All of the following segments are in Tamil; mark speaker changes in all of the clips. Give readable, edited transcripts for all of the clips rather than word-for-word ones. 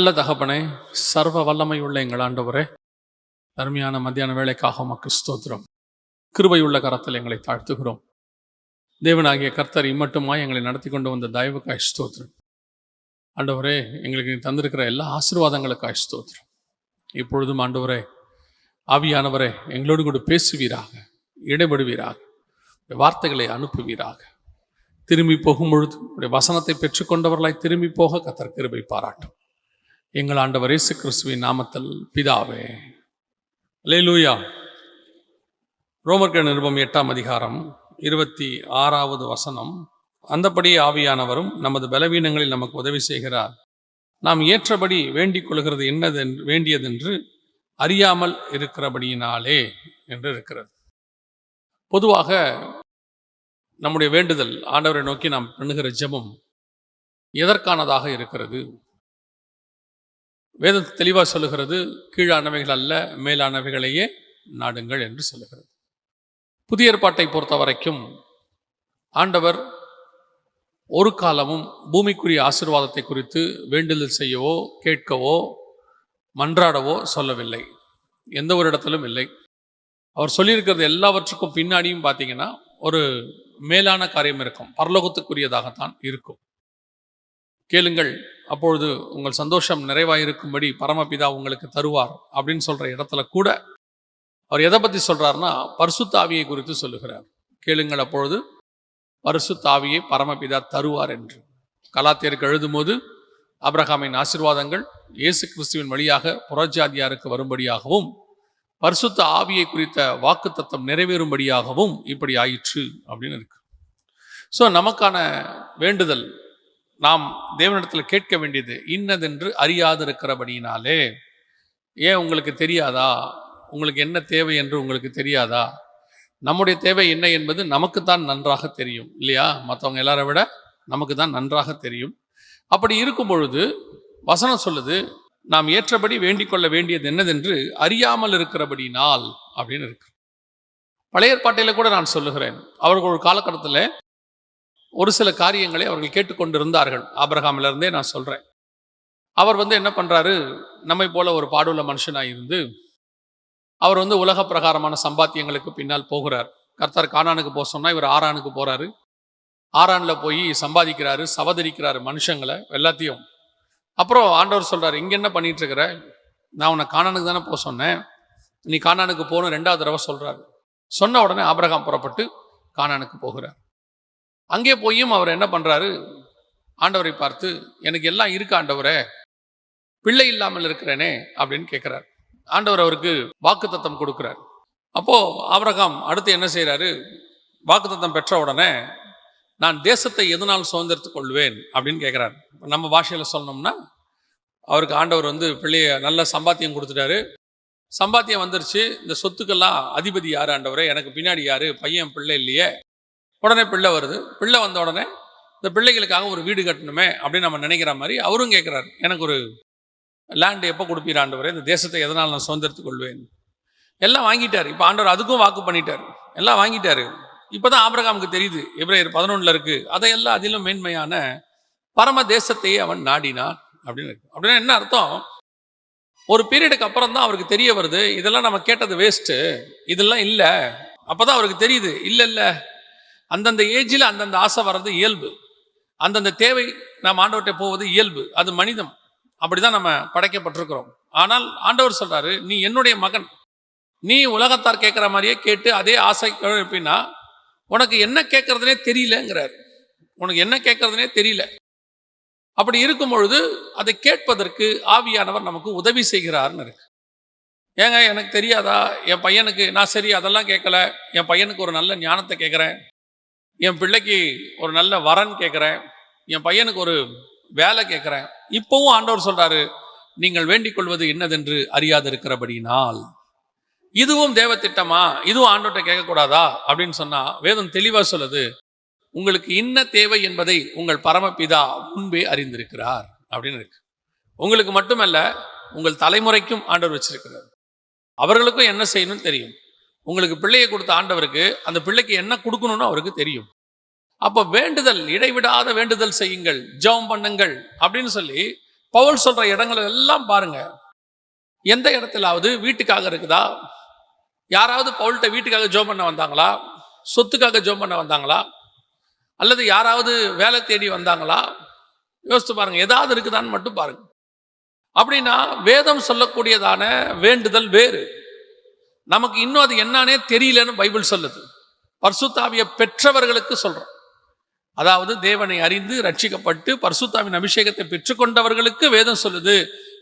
Speaker 1: நல்ல தகப்பனே, சர்வ வல்லமை உள்ள எங்கள் ஆண்டவரே, அருமையான மத்தியான வேலைக்காக உமக்கு ஸ்தோத்திரம். கிருபையுள்ள கரத்தில் எங்களை தாழ்த்துகிறோம். தேவனாகிய கர்த்தர் இம்மட்டுமாய் எங்களை நடத்தி கொண்டு வந்த தயவுக்காய் ஸ்தோத்திரம். ஆண்டவரே, எங்களுக்கு நீ தந்திருக்கிற எல்லா ஆசீர்வாதங்களுக்காய் ஸ்தோத்திரம். இப்பொழுதும் ஆண்டவரே, ஆவியானவரே, எங்களோடு கூட பேசுவீராக, இடைபடுவீராக, வார்த்தைகளை அனுப்புவீராக. திரும்பி போகும் பொழுது உடைய வசனத்தை பெற்றுக்கொண்டவர்களாய் திரும்பி போக கர்த்தர் கிருபை பாராட்டும். எங்கள் ஆண்டவர் இயேசு கிறிஸ்துவின் நாமத்தில் பிதாவே. அல்லேலூயா. ரோமர்கள் நிருபம் 8ஆம் அதிகாரம் 26வது வசனம். அந்தபடி ஆவியானவரும் நமது பலவீனங்களில் நமக்கு உதவி செய்கிறார். நாம் ஏற்றபடி வேண்டிக் கொள்கிறது வேண்டியதென்று அறியாமல் இருக்கிறபடியினாலே என்று இருக்கிறது. பொதுவாக நம்முடைய வேண்டுதல், ஆண்டவரை நோக்கி நாம் பண்ணுகிற ஜெபம் எதற்கானதாக இருக்கிறது? வேதம் தெளிவாக சொல்லுகிறது, கீழானவைகள் அல்ல மேலானவைகளையே நாடுங்கள் என்று சொல்லுகிறது. புதிய ஏற்பாட்டை பொறுத்த வரைக்கும் ஆண்டவர் ஒரு காலமும் பூமிக்குரிய ஆசீர்வாதத்தை குறித்து வேண்டுதல் செய்யவோ கேட்கவோ மன்றாடவோ சொல்லவில்லை. எந்த ஒரு இடத்திலும் இல்லை. அவர் சொல்லியிருக்கிறது எல்லாவற்றுக்கும் பின்னாடியும் பார்த்தீங்கன்னா ஒரு மேலான காரியம் இருக்கும், பரலோகத்துக்குரியதாகத்தான் இருக்கும். கேளுங்கள், அப்பொழுது உங்கள் சந்தோஷம் நிறைவாயிருக்கும்படி பரமபிதா உங்களுக்கு தருவார் அப்படின்னு சொல்ற இடத்துல கூட அவர் எதை பற்றி சொல்றாருன்னா பரிசுத்த ஆவியை குறித்து சொல்லுகிறார். கேளுங்கள், அப்பொழுது பரிசுத்த ஆவியை பரமபிதா தருவார் என்று. கலாத்தியருக்கு எழுதும் போது ஆபிரகாமின் ஆசீர்வாதங்கள் இயேசு கிறிஸ்துவின் வழியாக புறஜாதியாருக்கு வரும்படியாகவும் பரிசுத்த ஆவியை குறித்த வாக்குத்தத்தம் நிறைவேறும்படியாகவும் இப்படி ஆயிற்று அப்படின்னு இருக்கு. ஸோ நமக்கான வேண்டுதல் நாம் தேவனிடத்தில் கேட்க வேண்டியது இன்னதென்று அறியாதிருக்கிறபடியினாலே. ஏன் உங்களுக்கு தெரியாதா? உங்களுக்கு என்ன தேவை என்று உங்களுக்கு தெரியாதா? நம்முடைய தேவை என்ன என்பது நமக்குத்தான் நன்றாக தெரியும் இல்லையா? மற்றவங்க எல்லாரை விட நமக்கு தான் நன்றாக தெரியும். அப்படி இருக்கும் பொழுது வசனம் சொல்லுது, நாம் ஏற்றபடி வேண்டிக் கொள்ள வேண்டியது என்னதென்று அறியாமல் இருக்கிறபடினால் அப்படின்னு இருக்கு. பழைய ஏற்பாட்டில கூட நான் சொல்லுகிறேன், அவர்கள் ஒரு காலகட்டத்தில் ஒரு சில காரியங்களை அவர்கள் கேட்டுக்கொண்டிருந்தார்கள். ஆபிரகாமிலிருந்தே நான் சொல்றேன். அவர் என்ன பண்றாரு, நம்மை போல ஒரு பாடுள்ள மனுஷனாக இருந்து அவர் உலக பிரகாரமான சம்பாத்தியங்களுக்கு பின்னால் போகிறார். கர்த்தர் கானானுக்கு போக சொன்னா இவர் ஆரானுக்கு போறாரு. ஆரான்ல போய் சம்பாதிக்கிறாரு, சவதரிக்கிறாரு மனுஷங்களை எல்லாத்தையும். அப்புறம் ஆண்டவர் சொல்றாரு, இங்க என்ன பண்ணிட்டு இருக்கிற? நான் உன்னை கானானுக்கு தானே போக சொன்னேன், நீ கானானுக்கு போகணும் 2வது தடவை சொல்றாரு. சொன்ன உடனே ஆபிரகாம் புறப்பட்டு கானானுக்கு போகிறார். அங்கே போயும் அவர் என்ன பண்றாரு, ஆண்டவரை பார்த்து எனக்கு எல்லாம் இருக்கு ஆண்டவரே, பிள்ளை இல்லாமல் இருக்கிறேனே அப்படின்னு கேட்கிறார். ஆண்டவர் அவருக்கு வாக்குத்தத்தம் கொடுக்கிறார். அப்போ ஆபிரகாம் அடுத்து என்ன செய்யறாரு, வாக்குத்தத்தம் பெற்ற உடனே நான் தேசத்தை எதனால் சுதந்திரத்துக் கொள்வேன் அப்படின்னு கேட்கிறார். நம்ம பாஷையில சொல்லணும்னா அவருக்கு ஆண்டவர் பிள்ளைய நல்ல சம்பாத்தியம் கொடுத்துட்டாரு. சம்பாத்தியம் வந்துருச்சு. இந்த சொத்துக்கெல்லாம் அதிபதி யாரு ஆண்டவரே, எனக்கு பின்னாடி யாரு, பையன் பிள்ளை இல்லையே. உடனே பிள்ளை வருது. பிள்ளை வந்த உடனே இந்த பிள்ளைகளுக்காக ஒரு வீடு கட்டணுமே அப்படின்னு நம்ம நினைக்கிற மாதிரி அவரும் கேட்குறாரு, எனக்கு ஒரு லேண்டு எப்போ கொடுப்பீர் ஆண்டவரே, இந்த தேசத்தை எதனால் நான் சுதந்திரத்துக் கொள்வேன். எல்லாம் வாங்கிட்டார். இப்போ ஆண்டவர் அதுக்கும் வாக்கு பண்ணிட்டார், எல்லாம் வாங்கிட்டாரு. இப்போதான் ஆபிரகாமுக்கு தெரியுது, எபிரேயர் 11 இருக்கு, அதையெல்லாம் அதிலும் மேன்மையான பரம தேசத்தையே அவன் நாடினான் அப்படின்னு இருக்கு. அப்படின்னா என்ன அர்த்தம்? ஒரு பீரியடுக்கு அப்புறம் தான் அவருக்கு தெரிய வருது, இதெல்லாம் நம்ம கேட்டது வேஸ்ட்டு, இதெல்லாம் இல்லை. அப்போதான் அவருக்கு தெரியுது, இல்லை அந்தந்த ஏஜில் அந்தந்த ஆசை வர்றது இயல்பு, அந்தந்த தேவை நாம் ஆண்டவர்கிட்ட போவது இயல்பு, அது மனிதம். அப்படிதான் நம்ம படைக்கப்பட்டிருக்கிறோம். ஆனால் ஆண்டவர் சொல்றாரு, நீ என்னுடைய மகன், நீ உலகத்தார் கேட்குற மாதிரியே கேட்டு அதே ஆசை எழுப்பினா உனக்கு என்ன கேட்கறதுனே தெரியலங்கிறாரு. உனக்கு என்ன கேட்கறதுனே தெரியல. அப்படி இருக்கும் பொழுது அதை கேட்பதற்கு ஆவியானவர் நமக்கு உதவி செய்கிறார்னு இருக்கு. ஏங்க எனக்கு தெரியாதா, என் பையனுக்கு நான் சரி அதெல்லாம் கேட்கல, என் பையனுக்கு ஒரு நல்ல ஞானத்தை கேட்குறேன், என் பிள்ளைக்கு ஒரு நல்ல வரன் கேட்குறேன், என் பையனுக்கு ஒரு வேலை கேட்குறேன். இப்போவும் ஆண்டவர் சொல்றாரு, நீங்கள் வேண்டிக் கொள்வது என்னதென்று அறியாதிருக்கிறபடினால். இதுவும் தேவ திட்டமா, இதுவும் ஆண்டவர்கிட்ட கேட்கக்கூடாதா அப்படின்னு சொன்னா வேதம் தெளிவா சொல்லுது, உங்களுக்கு என்ன தேவை என்பதை உங்கள் பரமபிதா முன்பே அறிந்திருக்கிறார் அப்படின்னு இருக்கு. உங்களுக்கு மட்டுமல்ல, உங்கள் தலைமுறைக்கும் ஆண்டவர் வச்சிருக்கிறார். அவர்களுக்கும் என்ன செய்யணும்னு தெரியும். உங்களுக்கு பிள்ளையை கொடுத்த ஆண்டவருக்கு அந்த பிள்ளைக்கு என்ன கொடுக்கணும்னு அவருக்கு தெரியும். அப்போ வேண்டுதல், இடைவிடாத வேண்டுதல் செய்யுங்கள், ஜெபம் பண்ணுங்கள் அப்படின்னு சொல்லி பவுல் சொல்ற இடங்கள் எல்லாம் பாருங்க. எந்த இடத்துலாவது வீட்டுக்காக இருக்குதா? யாராவது பவுல்கிட்ட வீட்டுக்காக ஜெபம் பண்ண வந்தாங்களா? சொத்துக்காக ஜெபம் பண்ண வந்தாங்களா? அல்லது யாராவது வேலை தேடி வந்தாங்களா? யோசித்து பாருங்க. ஏதாவது இருக்குதான்னு மட்டும் பாருங்க. அப்படின்னா வேதம் சொல்லக்கூடியதான வேண்டுதல் வேறு. நமக்கு இன்னும் அது என்னன்னே தெரியலன்னு பைபிள் சொல்லுது. பரிசுத்த ஆவியை பெற்றவர்களுக்கு சொல்றோம். அதாவது தேவனை அறிந்து ரட்சிக்கப்பட்டு பரிசுத்தாவின் அபிஷேகத்தை பெற்றுக்கொண்டவர்களுக்கு வேதம் சொல்லுது,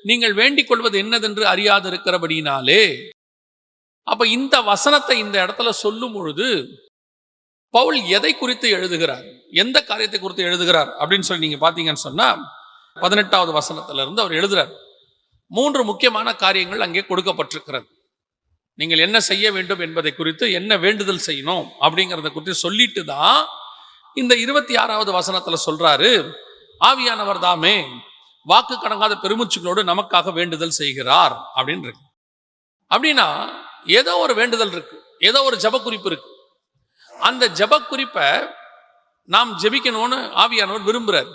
Speaker 1: நீங்கள் வேண்டிக் கொள்வது என்னதென்று அறியாது இருக்கிறபடினாலே. அப்ப இந்த வசனத்தை இந்த இடத்துல சொல்லும் பொழுது பவுல் எதை குறித்து எழுதுகிறார், எந்த காரியத்தை குறித்து எழுதுகிறார் அப்படின்னு சொல்லி நீங்க பாத்தீங்கன்னு சொன்னா 18வது வசனத்துல இருந்து அவர் எழுதுறார். 3 முக்கியமான காரியங்கள் அங்கே கொடுக்கப்பட்டிருக்கிறது. நீங்கள் என்ன செய்ய வேண்டும் என்பதை குறித்து, என்ன வேண்டுதல் செய்யணும் அப்படிங்கிறத குறித்து சொல்லிட்டு தான் இந்த 26வது வசனத்துல சொல்றாரு, ஆவியானவர் தாமே வாக்கு கடங்காத பெருமூச்சுகளோடு நமக்காக வேண்டுதல் செய்கிறார் அப்படின்னு இருக்கு. அப்படின்னா ஏதோ ஒரு வேண்டுதல் இருக்கு, ஏதோ ஒரு ஜெப குறிப்பு இருக்கு. அந்த ஜெப குறிப்பை நாம் ஜெபிக்கணும்னு ஆவியானவர் விரும்புறார்.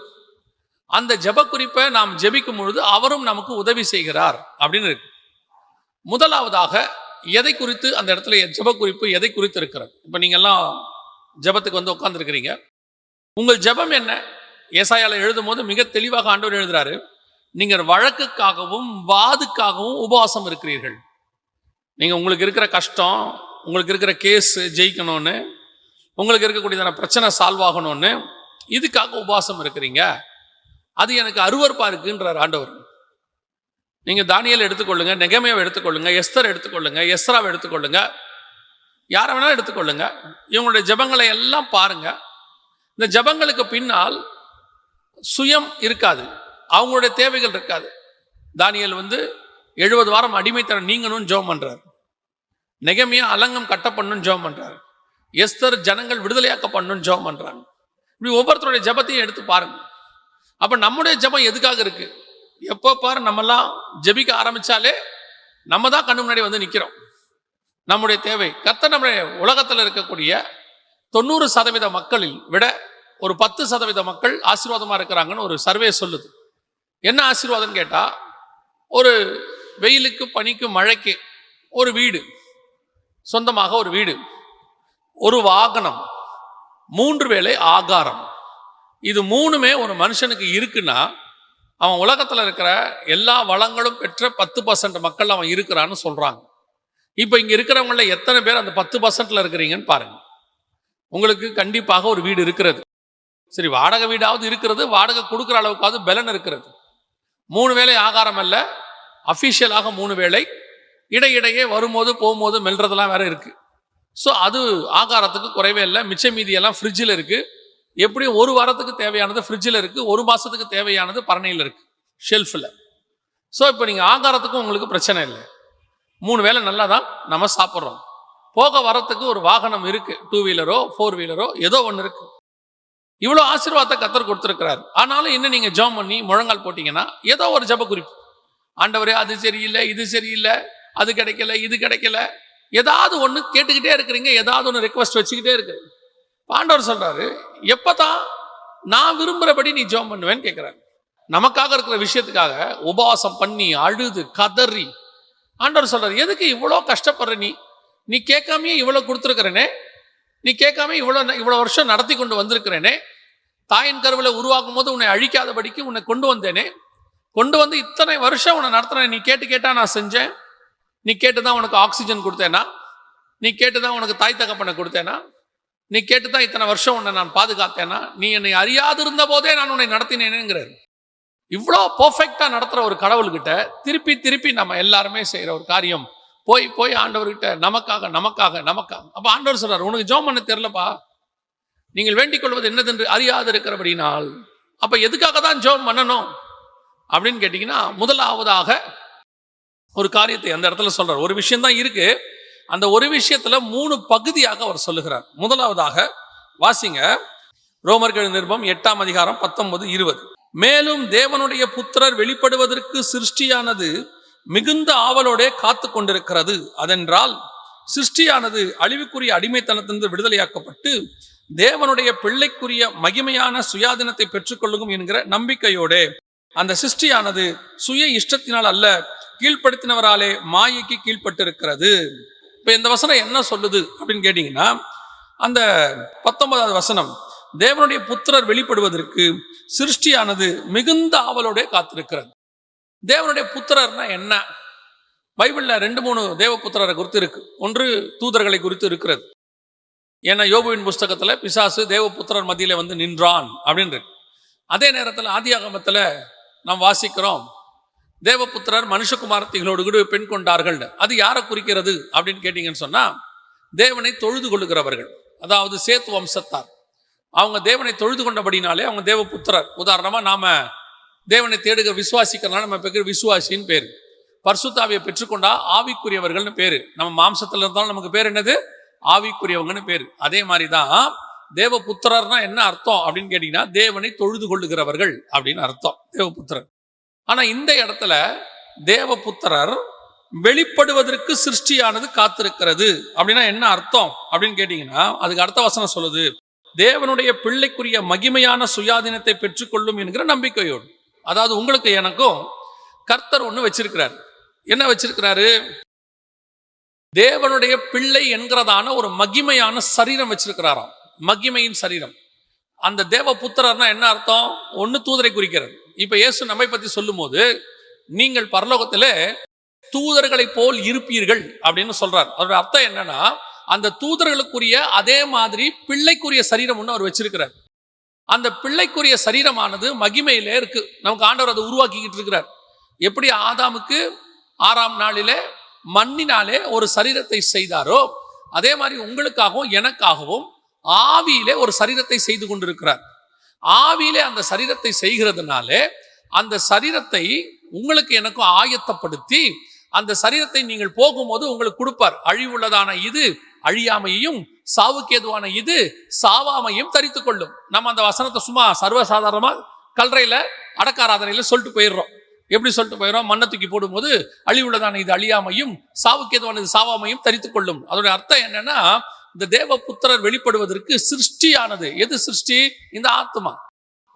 Speaker 1: அந்த ஜெப குறிப்பை நாம் ஜெபிக்கும் பொழுது அவரும் நமக்கு உதவி செய்கிறார் அப்படின்னு இருக்கு. முதலாவதாக எதை குறித்து அந்த இடத்துல ஜெப குறிப்பு எதை குறித்து இருக்கிறது? இப்ப நீங்க எல்லாம் ஜெபத்துக்கு வந்து உட்கார்ந்துருக்கிறீங்க. உங்கள் ஜெபம் என்ன? ஏசாயால எழுதும் போது மிக தெளிவாக ஆண்டவர் எழுதுறாரு, நீங்கள் வழக்குக்காகவும் வாதுக்காகவும் உபவாசம் இருக்கிறீர்கள். நீங்க உங்களுக்கு இருக்கிற கஷ்டம், உங்களுக்கு இருக்கிற கேஸ் ஜெயிக்கணும்னு, உங்களுக்கு இருக்கக்கூடியதான பிரச்சனை சால்வ் ஆகணும்னு இதுக்காக உபவாசம் இருக்கிறீங்க. அது எனக்கு அருவருப்பா இருக்குன்றார் ஆண்டவர். நீங்க தானியேல் எடுத்துக்கொள்ளுங்க, நெகேமியாவை எடுத்துக்கொள்ளுங்க, எஸ்தர் எடுத்துக்கொள்ளுங்க, எஸ்ராவை எடுத்துக்கொள்ளுங்க, யாரை வேணாலும் எடுத்துக்கொள்ளுங்க. இவங்களுடைய ஜெபங்களை எல்லாம் பாருங்க. இந்த ஜெபங்களுக்கு பின்னால் சுயம் இருக்காது, அவங்களுடைய தேவைகள் இருக்காது. தானியேல் 70 வாரம் அடிமைத்தனம் நீங்கணும்னு ஜெபம் பண்றார். நெகேமியா அலங்கம் கட்ட பண்ணணும்னு ஜெபம் பண்றார். எஸ்தர் ஜனங்கள் விடுதலையாக்க பண்ணணும்னு ஜெபம் பண்றாங்க. இப்படி ஒவ்வொருத்தருடைய ஜெபத்தையும் எடுத்து பாருங்க. அப்ப நம்முடைய ஜெபம் எதுக்காக இருக்கு? எப்போ பாரு நம்மெல்லாம் ஜெபிக்க ஆரம்பிச்சாலே நம்ம தான் கண்ணு முன்னாடி வந்து நிற்கிறோம். நம்முடைய தேவை கர்த்தர் நம்முடைய உலகத்தில் இருக்கக்கூடிய 90% மக்களில் விட ஒரு 10% மக்கள் ஆசீர்வாதமா இருக்கிறாங்கன்னு ஒரு சர்வே சொல்லுது. என்ன ஆசீர்வாதம் கேட்டா, ஒரு வெயிலுக்கு பனிக்கு மழைக்கு ஒரு வீடு, சொந்தமாக ஒரு வீடு, ஒரு வாகனம், 3 வேளை ஆகாரம். இது 3மே ஒரு மனுஷனுக்கு இருக்குன்னா அவன் உலகத்தில் இருக்கிற எல்லா வளங்களும் பெற்ற 10% மக்கள் அவன் இருக்கிறான்னு சொல்றாங்க. இப்போ இங்க இருக்கிறவங்கள எத்தனை பேர் அந்த 10%ல இருக்கிறீங்கன்னு பாருங்க. உங்களுக்கு கண்டிப்பாக ஒரு வீடு இருக்கிறது. சரி, வாடகை வீடாவது இருக்கிறது, வாடகை கொடுக்குற அளவுக்காவது பலன் இருக்கிறது. 3 வேளை ஆகாரம் அல்ல, அஃபிஷியலாக 3 வேளை, இடையிடையே வரும்போது போகும்போது மெல்றதெல்லாம் வேற இருக்கு. ஸோ அது ஆகாரத்துக்கு குறைவே இல்லை. மிச்ச மீதியெல்லாம் ஃப்ரிட்ஜில் இருக்கு. எப்படியும் 1 வாரத்துக்கு தேவையானது ஃப்ரிட்ஜில் இருக்கு, 1 மாசத்துக்கு தேவையானது பரணையில் இருக்கு, ஷெல்ஃபில். ஸோ இப்போ நீங்கள் ஆகாரத்துக்கும் உங்களுக்கு பிரச்சனை இல்லை. 3 வேளை நல்லா தான் நம்ம சாப்பிட்றோம். போக வரத்துக்கு ஒரு வாகனம் இருக்கு, 2 வீலரோ 4 வீலரோ ஏதோ ஒன்று இருக்கு. இவ்வளோ ஆசீர்வாதத்தை கர்த்தர் கொடுத்துருக்கிறார். ஆனாலும் இன்னும் நீங்கள் ஜெபம் பண்ணி முழங்கால் போட்டிங்கன்னா ஏதோ ஒரு ஜெப குறிப்பு, ஆண்டவரே அது சரியில்லை, இது சரியில்லை, அது கிடைக்கல, இது கிடைக்கல, ஏதாவது ஒன்று கேட்டுக்கிட்டே இருக்கிறீங்க, ஏதாவது ஒன்று ரெக்வஸ்ட் வச்சுக்கிட்டே இருக்கு. ஆண்டவர் சொல்றாரு, எப்பதான் நான் விரும்புகிறபடி நீ ஜெபம் பண்ணுவேன்னு கேட்கிறாரு. நமக்காக இருக்கிற விஷயத்துக்காக உபவாசம் பண்ணி அழுது கதறி ஆண்டவர் சொல்றாரு, எதுக்கு இவ்வளோ கஷ்டப்படுற? நீ கேட்காமையே இவ்வளோ கொடுத்துருக்கிறேனே, நீ கேட்காம இவ்வளோ வருஷம் நடத்தி கொண்டு வந்திருக்கிறேனே, தாயின் கருவில் உருவாக்கும் போது உன்னை அழிக்காதபடிக்கு உன்னை கொண்டு வந்தேனே, கொண்டு வந்து இத்தனை வருஷம் உன்னை நடத்துறேன். நீ கேட்டா நான் செஞ்சேன். நீ கேட்டுதான் உனக்கு ஆக்சிஜன் கொடுத்தேனா? நீ கேட்டுதான் உனக்கு தாய் தகப்பனை கொடுத்தேனா? நீ கேட்டுதான் இத்தனை வருஷம் உன்னை நான் பாதுகாத்தேனா? நீ என்னை அறியாது இருந்த போதே நான் உன்னை நடத்தினேனுங்கிறார். இவ்வளோ பர்ஃபெக்டா நடத்துற ஒரு கடவுள்கிட்ட திருப்பி திருப்பி நம்ம எல்லாருமே செய்யற ஒரு காரியம், போய் ஆண்டவர்கிட்ட நமக்காக. அப்ப ஆண்டவர் சொல்றாரு, உனக்கு ஜெபம் பண்ண தெரியலப்பா, நீங்கள் வேண்டிக் கொள்வது என்னதென்று அறியாது இருக்கிறபடினால். அப்ப எதுக்காக தான் ஜெபம் பண்ணணும் அப்படின்னு கேட்டீங்கன்னா, முதலாவதாக ஒரு காரியத்தை அந்த இடத்துல சொல்றார். ஒரு விஷயம் தான் இருக்கு, அந்த ஒரு விஷயத்துல 3 பகுதியாக அவர் சொல்லுகிறார். முதலாவதாக வாசிங்க, ரோமர்கள் நிருபம் 8ஆம் அதிகாரம் 19-20. மேலும் தேவனுடைய புத்திரர் வெளிப்படுவதற்கு சிருஷ்டியானது மிகுந்த ஆவலோட காத்து கொண்டிருக்கிறது. அதென்றால் சிருஷ்டியானது அழிவுக்குரிய அடிமைத்தனத்திலிருந்து விடுதலையாக்கப்பட்டு தேவனுடைய பிள்ளைக்குரிய மகிமையான சுயாதீனத்தை பெற்றுக்கொள்ளும் என்கிற நம்பிக்கையோட அந்த சிருஷ்டியானது சுய இஷ்டத்தினால் அல்ல, கீழ்ப்படுத்தினவராலே மாயைக்கு கீழ்ப்பட்டிருக்கிறது. இப்ப இந்த வசனம் என்ன சொல்லுது அப்படின்னு கேட்டீங்கன்னா, அந்த 19வது வசனம், தேவனுடைய புத்திரர் வெளிப்படுவதற்கு சிருஷ்டியானது மிகுந்த ஆவலோட காத்திருக்கிறது. தேவனுடைய புத்திரர்னா என்ன? பைபிள்ல 2-3 தேவ புத்திரரை குறித்து இருக்கு. ஒன்று தூதர்களை குறித்து இருக்கிறது. ஏன்னா யோபுவின் புஸ்தகத்துல பிசாசு தேவ புத்திரர் மத்தியில வந்து நின்றான் அப்படின்னு இருக்கு. அதே நேரத்தில் ஆதியாகமத்துல நாம் வாசிக்கிறோம், தேவபுத்திரர் மனுஷகுமாரத்திகளோடு கூட பெண் கொண்டார்கள். அது யாரை குறிக்கிறது அப்படின்னு கேட்டீங்கன்னு சொன்னா, தேவனை தொழுது கொள்ளுகிறவர்கள், அதாவது சேத்து வம்சத்தார். அவங்க தேவனை தொழுது கொண்டபடினாலே அவங்க தேவபுத்திரர். உதாரணமா நாம தேவனை தேடுகிற விசுவாசிக்கிறனால நம்ம பேர் விசுவாசின்னு பேரு. பரிசுத்தாவியை பெற்றுக்கொண்டா ஆவிக்குரியவர்கள்னு பேரு. நம்ம மாம்சத்துல இருந்தாலும் நமக்கு பேர் என்னது? ஆவிக்குரியவங்கன்னு பேரு. அதே மாதிரிதான் தேவபுத்திரர்னா என்ன அர்த்தம் அப்படின்னு கேட்டீங்கன்னா, தேவனை தொழுது கொள்ளுகிறவர்கள் அப்படின்னு அர்த்தம் தேவபுத்திரர். ஆனா இந்த இடத்துல தேவபுத்திரர் வெளிப்படுவதற்கு சிருஷ்டியானது காத்திருக்கிறது அப்படின்னா என்ன அர்த்தம் அப்படின்னு கேட்டீங்கன்னா, அதுக்கு அடுத்த வசனம் சொல்லுது, தேவனுடைய பிள்ளைக்குரிய மகிமையான சுயாதீனத்தை பெற்றுக்கொள்ளும் என்கிற நம்பிக்கையோடு. அதாவது உங்களுக்கு எனக்கும் கர்த்தர் ஒண்ணு வச்சிருக்கிறார். என்ன வச்சிருக்கிறாரு? தேவனுடைய பிள்ளை என்கிறதான ஒரு மகிமையான சரீரம் வச்சிருக்கிறாராம். மகிமையின் சரீரம். அந்த தேவ புத்திரர்னா என்ன அர்த்தம்? ஒன்னு தூதரை குறிக்கிறது. இப்ப இயேசு நம்மை பத்தி சொல்லும் போது, நீங்கள் பரலோகத்திலே தூதர்களை போல் இருப்பீர்கள் அப்படின்னு சொல்றார். அதோட அர்த்தம் என்னன்னா, அந்த தூதர்களுக்குரிய அதே மாதிரி பிள்ளைக்குரிய சரீரம் ஒன்று அவர் வச்சிருக்கிறார். அந்த பிள்ளைக்குரிய சரீரமானது மகிமையிலே இருக்கு. நமக்கு ஆண்டவர் அதை உருவாக்கிக்கிட்டு இருக்கிறார். எப்படி ஆதாமுக்கு 6ஆம் நாளிலே மண்ணினாலே ஒரு சரீரத்தை செய்தாரோ, அதே மாதிரி உங்களுக்காகவும் எனக்காகவும் ஆவியிலே ஒரு சரீரத்தை செய்து கொண்டிருக்கிறார். ஆவியிலே அந்த சரீரத்தை செய்கிறதுனாலே அந்த சரீரத்தை உங்களுக்கு எனக்கும் ஆயத்தப்படுத்தி, அந்த சரீரத்தை நீங்கள் போகும்போது உங்களுக்கு கொடுப்பார். அழிவுள்ளதான இது அழியாமையும், சாவுக்கேதுவான இது சாவாமையும் தரித்துக் கொள்ளும். நம்ம அந்த வசனத்தை சும்மா சர்வசாதாரணமா கல்றையில அடக்காராதனையில சொல்லிட்டு போயிடுறோம். எப்படி சொல்லிட்டு போயிடும்? மண்ணை தூக்கி போடும்போது அழிவுள்ளதான இது அழியாமையும், சாவுக்கேதுவான இது சாவாமையும் தரித்துக் கொள்ளும். அதோட அர்த்தம் என்னன்னா, இந்த தேவ புத்திரர் வெளிப்படுவதற்கு சிருஷ்டியானது, எது சிருஷ்டி? இந்த ஆத்மா.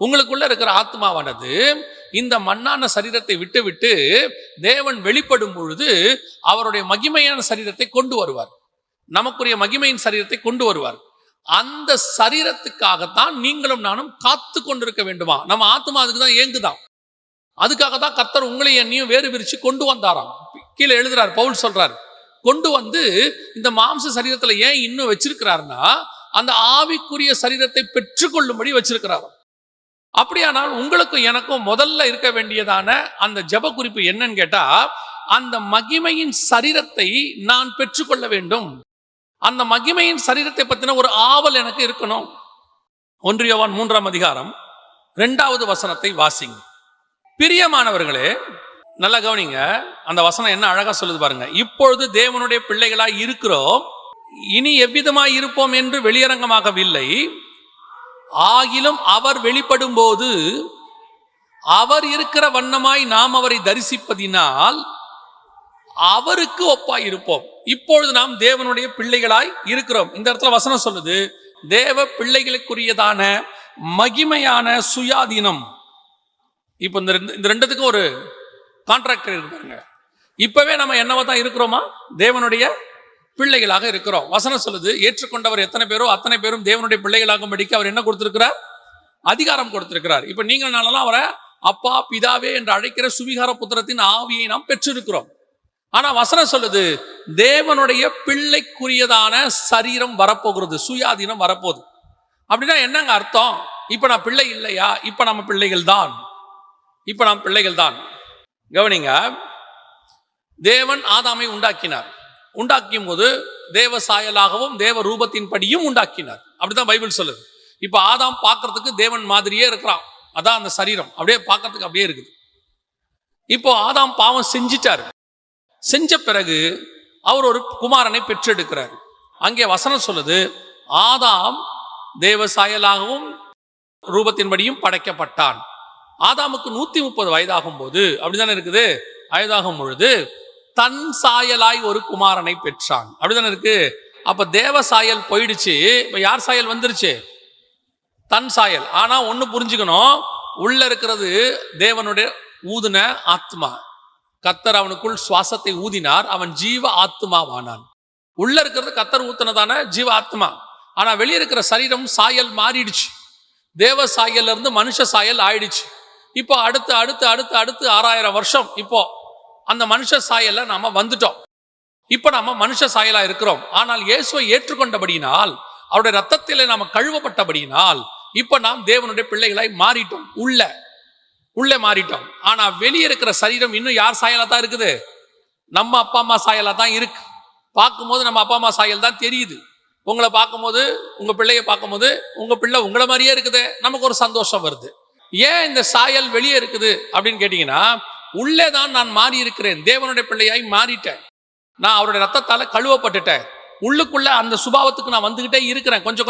Speaker 1: உங்களுக்குள்ள இருக்கிற ஆத்மாவானது இந்த மண்ணான சரீரத்தை விட்டு விட்டு தேவன் வெளிப்படும் பொழுது அவருடைய மகிமையான சரீரத்தை கொண்டு வருவார். நமக்குரிய மகிமையின் சரீரத்தை கொண்டு வருவார். அந்த சரீரத்துக்காகத்தான் நீங்களும் நானும் காத்து கொண்டிருக்க வேண்டுமா? நம்ம ஆத்மா அதுக்கு தான் ஏங்குதான். அதுக்காக தான் கர்த்தர் உங்களை என்னையும் வேறு விரிச்சு கொண்டு வந்தாராம். கீழே எழுதுறார், பவுல் சொல்றார், கொண்டு வந்து இந்த மாம்ச சரீரத்துல ஏன் இன்னும் வச்சிருக்கிறார்னா, அந்த ஆவிக்குரிய சரீரத்தை பெற்றுக்கொள்ளும்படி வச்சிருக்கிறாராம். அப்படியானால் உங்களுக்கு எனக்கும் முதல்ல இருக்க வேண்டியதான அந்த ஜெப குறிப்பு என்னன்னு கேட்டா, அந்த மகிமையின் சரீரத்தை நான் பெற்றுக்கொள்ள வேண்டும். அந்த மகிமையின் சரீரத்தை பத்தின ஒரு ஆவல் எனக்கு இருக்கணும். 1 யோவான் 3ஆம் அதிகாரம் 2வது வசனத்தை வாசிங்க. பிரியமானவர்களே, நல்லா கவனிங்க. அந்த வசனம் என்ன அழகா சொல்லுது பாருங்க. இப்பொழுது தேவனுடைய பிள்ளைகளாய் இருக்கிறோம், இனி எவ்விதமாய் இருப்போம் என்று வெளியரங்கமாகவில்லை. ஆகிலும் அவர் வெளிப்படும் போது அவர் இருக்கிற வண்ணமாய் நாம் அவரை தரிசிப்பதினால் அவருக்கு ஒப்பாய் இருப்போம். இப்பொழுது நாம் தேவனுடைய பிள்ளைகளாய் இருக்கிறோம். இந்த இடத்துல வசனம் சொல்லுது, தேவ பிள்ளைகளுக்குரியதான மகிமையான சுயாதீனம். இப்போ இந்த ரெண்டுத்துக்கும் ஒரு கான்ட்ராக்ட் இருக்கு பாருங்க. இப்பவே நம்ம என்னவா தான் இருக்கிறோமா? தேவனுடைய பிள்ளைகளாக இருக்கிறோம். வசனம் சொல்லுது, ஏற்றுக்கொண்டவர் எத்தனை பேரோ அத்தனை பேரும் தேவனுடைய பிள்ளைகளாகும்படிக்கு அவர் என்ன கொடுத்திருக்கிறார்? அதிகாரம் கொடுத்திருக்கிறார். இப்ப நீங்கள் நாளெல்லாம் அவரை அப்பா பிதாவே என்று அழைக்கிற சுவிகார புத்திரத்தின் ஆவியை நாம் பெற்றிருக்கிறோம். ஆனா வசனம் சொல்லுது, தேவனுடைய பிள்ளைக்குரியதான சரீரம் வரப்போகிறது, சுயாதீனம் வரப்போகுது. அப்படின்னா என்னங்க அர்த்தம்? இப்ப நான் பிள்ளை இல்லையா? இப்ப நம்ம பிள்ளைகள் தான். இப்ப நாம் பிள்ளைகள் தான். கவனிங்க, தேவன் ஆதாமை உண்டாக்கினார். உண்டாக்கியும் போது தேவ சாயலாகவும் தேவ ரூபத்தின் படியும் உண்டாக்கினார். அப்படிதான் பைபிள் சொல்லுது. இப்ப ஆதாம் பார்க்கறதுக்கு தேவன் மாதிரியே இருக்கிறான். அதான் அந்த சரீரம் அப்படியே பார்க்கறதுக்கு அப்படியே இருக்குது. இப்போ ஆதாம் பாவம் செஞ்சிட்டாரு. செஞ்ச பிறகு அவர் ஒரு குமாரனை பெற்றெடுக்கிறார். அங்கே வசனம் சொல்லுது, ஆதாம் தேவ சாயலாகவும் ரூபத்தின்படியும் படைக்கப்பட்டான். ஆதாமுக்கு 130 வயதாகும் போது, அப்படிதானே இருக்குது, வயதாகும் பொழுது தன் சாயலாய் ஒரு குமாரனை பெற்றான். அப்படிதானே இருக்கு. அப்ப தேவ சாயல் போயிடுச்சு. இப்ப யார் சாயல் வந்துருச்சு? தன் சாயல். ஆனா ஒண்ணு புரிஞ்சுக்கணும், உள்ள இருக்கிறது தேவனுடைய ஊதின ஆத்மா. கர்த்தர் அவனுக்குள் சுவாசத்தை ஊதினார், அவன் ஜீவ ஆத்மாவானான். உள்ள இருக்கிறது கர்த்தர் ஊத்தினதான ஜீவ ஆத்மா. ஆனா வெளியே இருக்கிற சரீரம் சாயல் மாறிடுச்சு. தேவ சாயல்ல இருந்து மனுஷ சாயல் ஆயிடுச்சு. இப்போ அடுத்து அடுத்து அடுத்து அடுத்து 6000 வருஷம் இப்போ அந்த மனுஷ சாயல்ல நாம வந்துட்டோம். இப்ப நம்ம மனுஷ சாயலா இருக்கிறோம். ஆனால் இயேசுவை ஏற்றுக்கொண்டபடியினால், அவருடைய ரத்தத்திலே நாம கழுவப்பட்டபடியினால் இப்ப நாம் தேவனுடைய பிள்ளைகளாய் மாறிட்டோம். உள்ளே மாறிட்டோம். ஆனா வெளியே இருக்கிற சரீரம் இன்னும் யார் சாயலா தான் இருக்குது? நம்ம அப்பா அம்மா சாயலா தான் இருக்கு. பார்க்கும்போது நம்ம அப்பா அம்மா சாயல் தான் தெரியுது. உங்களை பார்க்கும்போது, உங்க பிள்ளைய பார்க்கும்போது உங்க பிள்ளை உங்களை மாதிரியே இருக்குது, நமக்கு ஒரு சந்தோஷம் வருது. ஏன் இந்த சாயல் வெளியே இருக்குது அப்படின்னு கேட்டீங்கன்னா, உள்ளே தான் நான் மாறி இருக்கிறேன், தேவனுடைய பிள்ளையாய் மாறிட்டேன். நான் அவருடைய ரத்தத்தால கழுவப்பட்டுட்டேன். உள்ளுக்குள்ள அந்த சுபாவத்துக்கு நான் வந்துகிட்டே இருக்கிறேன். கொஞ்சம்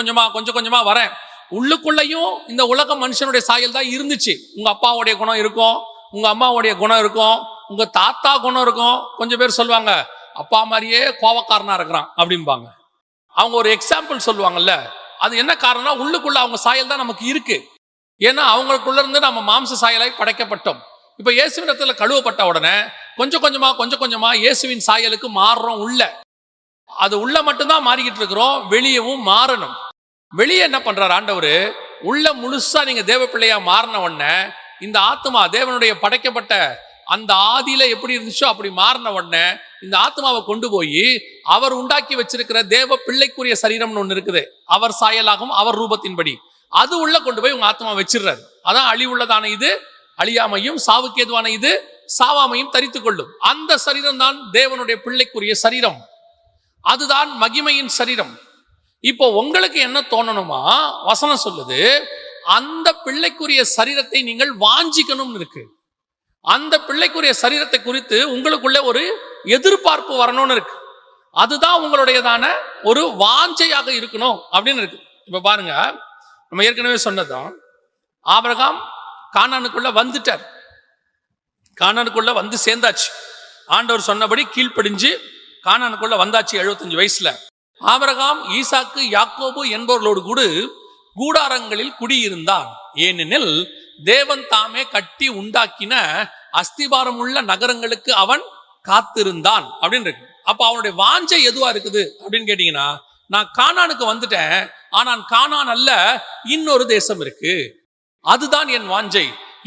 Speaker 1: கொஞ்சமா வரேன். உள்ளுக்குள்ளையும் இந்த உலக மனுஷனுடைய சாயல் தான் இருந்துச்சு. உங்க அப்பாவுடைய குணம் இருக்கும், உங்க அம்மாவுடைய குணம் இருக்கும், உங்க தாத்தா குணம் இருக்கும். கொஞ்சம் பேர் சொல்லுவாங்க, அப்பா மாதிரியே கோவக்காரனா இருக்கிறான் அப்படிம்பாங்க. அவங்க ஒரு எக்ஸாம்பிள் சொல்லுவாங்கல்ல, அது என்ன காரணம்? உள்ளுக்குள்ள அவங்க சாயல் தான் நமக்கு இருக்கு. ஏன்னா அவங்களுக்குள்ள இருந்து நம்ம மாம்ச சாயலாய் படைக்கப்பட்டோம். இப்ப இயேசுவின் இடத்துல கழுவப்பட்ட உடனே கொஞ்சம் கொஞ்சமா இயேசுவின் சாயலுக்கு மாறுறோம். அது உள்ள மட்டும்தான் மாறிக்கிட்டு இருக்கிறோம், வெளியவும் மாறணும். வெளியே என்ன பண்றாரு ஆண்டவர்? உள்ள முழுசா நீங்க தேவ பிள்ளையா மாறின உடனே இந்த ஆத்மா தேவனுடைய படைக்கப்பட்ட அந்த ஆதியில எப்படி இருந்துச்சோ அப்படி மாறின உடனே இந்த ஆத்மாவை கொண்டு போய் அவர் உண்டாக்கி வச்சிருக்கிற தேவ பிள்ளைக்குரிய சரீரம்னு ஒண்ணு இருக்குது, அவர் சாயலாகும் அவர் ரூபத்தின்படி, அது உள்ள கொண்டு போய் உங்க ஆத்மா வச்சிடுறாரு. அதான் அழிவுள்ளதான இது அழியாமையும், சாவுக்கு ஏதுவான இது சாவாமையும் தரித்து கொள்ளும். அந்த சரீரம் தான் தேவனுடைய பிள்ளைக்குரிய சரீரம். அதுதான் மகிமையின் சரீரம். இப்போ உங்களுக்கு என்ன தோணணுமா? வசனம் சொல்லுது, அந்த பிள்ளைக்குரிய சரீரத்தை நீங்கள் வாஞ்சிக்கணும்னு இருக்கு. அந்த பிள்ளைக்குரிய சரீரத்தை குறித்து உங்களுக்குள்ள ஒரு எதிர்பார்ப்பு வரணும்னு இருக்கு. அதுதான் உங்களுடையதான ஒரு வாஞ்சையாக இருக்கணும் அப்படின்னு இருக்கு. இப்ப பாருங்க, நம்ம ஏற்கனவே சொன்னதான், ஆபிரகாம் கானானுக்குள்ள வந்துட்டார். கானானுக்குள்ள வந்து சேர்ந்தாச்சு. ஆண்டவர் சொன்னபடி கீழ்ப்படிஞ்சு கானானுக்குள்ள வந்தாச்சு 75 வயசுல. ஆபிரகாம், ஈசாக்கு, யாக்கோபு என்பவர்களோடு கூட கூடாரங்களில் குடியிருந்தான். ஏனெனில் தேவன் தாமே கட்டி உண்டாக்கின அஸ்திபாரம் உள்ள நகரங்களுக்கு அவன் காத்திருந்தான் அப்படின்னு இருக்கு. அப்ப அவனுடைய வாஞ்சை எதுவா இருக்குது அப்படின்னு கேட்டீங்கன்னா, நான் கானானுக்கு வந்துட்டேன், ஆனால் கானான் அல்ல, இன்னொரு தேசம் இருக்கு, அதுதான் என் வாஞ்சை.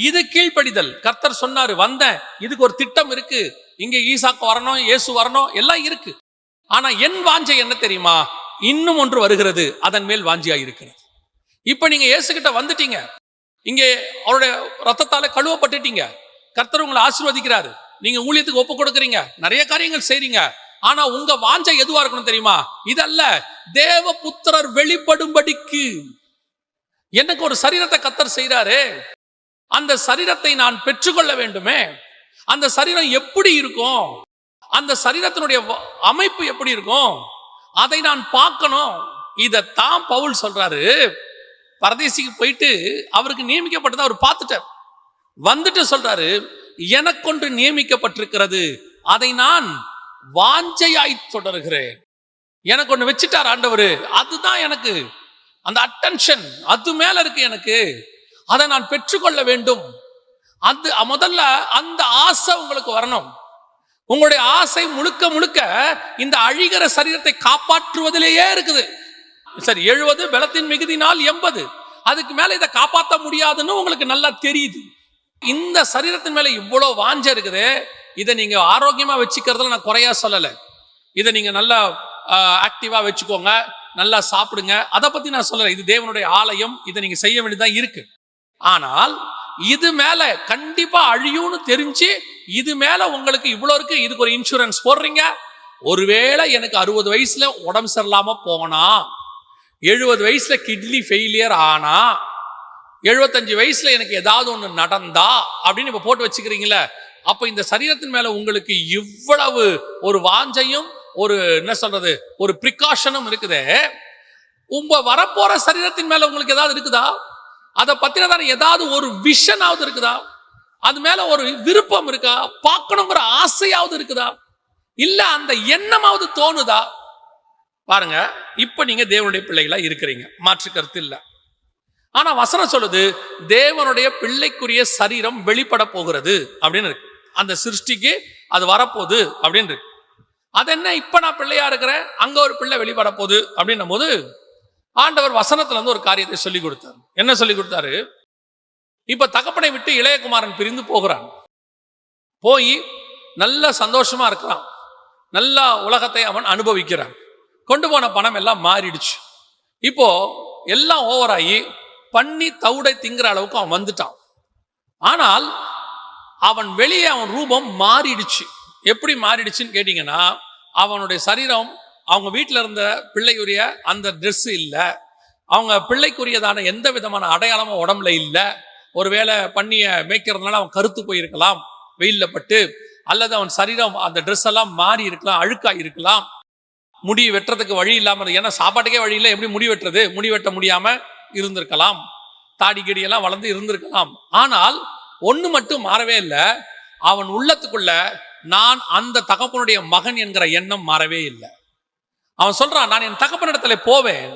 Speaker 1: இது கீழ்ப்படிதல். கர்த்தர் சொன்னாரு, வந்தேன், இதுக்கு ஒரு திட்டம் இருக்கு, இங்க ஈசாக்கு வரணும், இயேசு வரணும், எல்லாம் இருக்கு. ஆனா என் வாஞ்சை என்ன தெரியுமா? இன்னும் ஒன்று வருகிறது, அதன் மேல் வாஞ்சியா இருக்கிறது. இப்ப நீங்க இயேசு கிட்ட வந்துட்டீங்க, இங்கே அவருடைய ரத்தத்தால கழுவப்பட்டுட்டீங்க, கர்த்தர் உங்களை ஆசீர்வதிக்கிறாரு, நீங்க ஊழியத்துக்கு ஒப்பு கொடுக்குறீங்க, நிறைய காரியங்கள் செய்றீங்க. ஆனா உங்க வாஞ்சை எதுவா இருக்கணும் தெரியுமா? இதல்ல, தேவ புத்திரர் வெளிப்படும்படிக்கு எனக்கு ஒரு சரீரத்தை கர்த்தர் செய்றாரு, அந்த சரீரத்தை நான் பெற்றுக்கொள்ள வேண்டுமே. அந்த சரீரம் எப்படி இருக்கும், அந்த சரீரத்தினுடைய அமைப்பு எப்படி இருக்கும், அதை நான் பார்க்கணும். இதைத்தான் பவுல் சொல்றாரு. பரதேசிக்கு போயிட்டு அவருக்கு நியமிக்கப்பட்டதை அவர் பார்த்துட்டார். வந்துட்டு சொல்றாரு, எனக்கொன்று நியமிக்கப்பட்டிருக்கிறது, அதை நான் வாஞ்சையாய் தொடர்கிறேன். எனக்கு ஒன்று வச்சுட்டார் ஆண்டவர், அதுதான் எனக்கு அந்த அட்டென்ஷன் அது மேல இருக்கு, எனக்கு அதை நான் பெற்றுக்கொள்ள வேண்டும். அது முதல்ல அந்த ஆசை உங்களுக்கு வரணும். உங்களுடைய ஆசை முழுக்க முழுக்க இந்த அழிகிற சரீரத்தை காப்பாற்றுவதிலேயே இருக்குது. சரி, 70 பலத்தின் மிகுதினால் 80, அதுக்கு மேல இதை காப்பாற்ற முடியாதுன்னு உங்களுக்கு நல்லா தெரியுது. இந்த சரீரத்தின் மேல இவ்வளவு வாஞ்ச இருக்குது, இதை நீங்க ஆரோக்கியமா வச்சுக்கிறதுல நான் குறையா சொல்லல. இதை நீங்க நல்லா ஆக்டிவா வச்சுக்கோங்க, நல்லா சாப்பிடுங்க, அதை பத்தி நான் சொல்லல. இது தேவனுடைய ஆலயம், இதை நீங்க செய்ய வேண்டியதான் இருக்கு. ஆனால் இது மேல கண்டிப்பா அழியும்னு தெரிஞ்சு இது மேல உங்களுக்கு இவ்வளவு இருக்கு, இதுக்கு ஒரு இன்சூரன்ஸ் போடுறீங்க. ஒருவேளை எனக்கு 60 வயசுல உடம்பு சரியில்லாம போனா, 70 வயசுல கிட்னி ஃபெயிலியர் ஆனா, 75 வயசுல எனக்கு ஏதாவது ஒண்ணு நடந்தா அப்படின்னு இப்ப போட்டு வச்சுக்கிறீங்களே, அப்ப இந்த சரீரத்தின் மேல உங்களுக்கு இவ்வளவு ஒரு வாஞ்சையும் ஒரு என்ன சொல்றது ஒரு பிரிகாஷனும் இருக்குதே. உங்க வரப்போற சரீரத்தின் மேல உங்களுக்கு ஏதாவது இருக்குதா? அதை பத்தினதான ஏதாவது ஒரு விஷனாவது இருக்குதா? அது மேல ஒரு விருப்பம் இருக்கா? பார்க்கணுங்கிற ஆசையாவது இருக்குதா? இல்ல அந்த எண்ணமாவது தோணுதா? பாருங்க, இப்ப நீங்க தேவனுடைய பிள்ளைகளா இருக்கிறீங்க, மாற்று கருத்து இல்ல. ஆனா வசனம் சொல்லுது தேவனுடைய பிள்ளைக்குரிய சரீரம் வெளிப்பட போகிறது அப்படின்னு இருக்கு. அந்த சிருஷ்டிக்கு அது வரப்போகுது அப்படின்னு இருக்கு. அது என்ன, இப்ப நான் பிள்ளையா இருக்கிறேன், அங்க ஒரு பிள்ளை வெளிப்பட போகுது அப்படின்னும் போது ஆண்டவர் வசனத்துல இருந்து ஒரு காரியத்தை சொல்லி கொடுத்தாரு. என்ன சொல்லி கொடுத்தாரு? இப்ப தகப்பனை விட்டு இளையகுமாரன் பிரிந்து போகிறான். போய் நல்ல சந்தோஷமா இருக்கிறான். நல்ல உலகத்தை அவன் அனுபவிக்கிறான். கொண்டு போன பணம் எல்லாம் மாறிடுச்சு. இப்போ எல்லாம் ஓவர் ஆகி பண்ணி தவுடை திங்கிற அளவுக்கு அவன் வந்துட்டான். ஆனால் அவன் வெளியே அவன் ரூபம் மாறிடுச்சு. எப்படி மாறிடுச்சுன்னு கேட்டீங்கன்னா, அவனுடைய சரீரம் அவங்க வீட்டில் இருந்த பிள்ளைக்குரிய அந்த ட்ரெஸ் இல்லை, அவங்க பிள்ளைக்குரியதான எந்த விதமான அடையாளமும் உடம்புல இல்லை. ஒருவேளை பண்ணிய மேய்க்கிறதுனால அவன் கருத்து போயிருக்கலாம் வெயிலில் பட்டு, அல்லது அவன் சரீரம் அந்த ட்ரெஸ் எல்லாம் மாறி இருக்கலாம், அழுக்காக இருக்கலாம். முடி வெட்டுறதுக்கு வழி இல்லாமல், ஏன்னா சாப்பாட்டுக்கே வழி இல்லை, எப்படி முடி வெட்டுறது, முடி வெட்ட முடியாம இருந்திருக்கலாம், தாடி கடியெல்லாம் வளர்ந்து இருந்திருக்கலாம். ஆனால் ஒன்று மட்டும் மாறவே இல்லை, அவன் உள்ளத்துக்குள்ள நான் அந்த தகப்பனுடைய மகன் என்கிற எண்ணம் மாறவே இல்லை. அவன் சொல்றான், நான் என் தகப்பனிடத்துல போவேன்,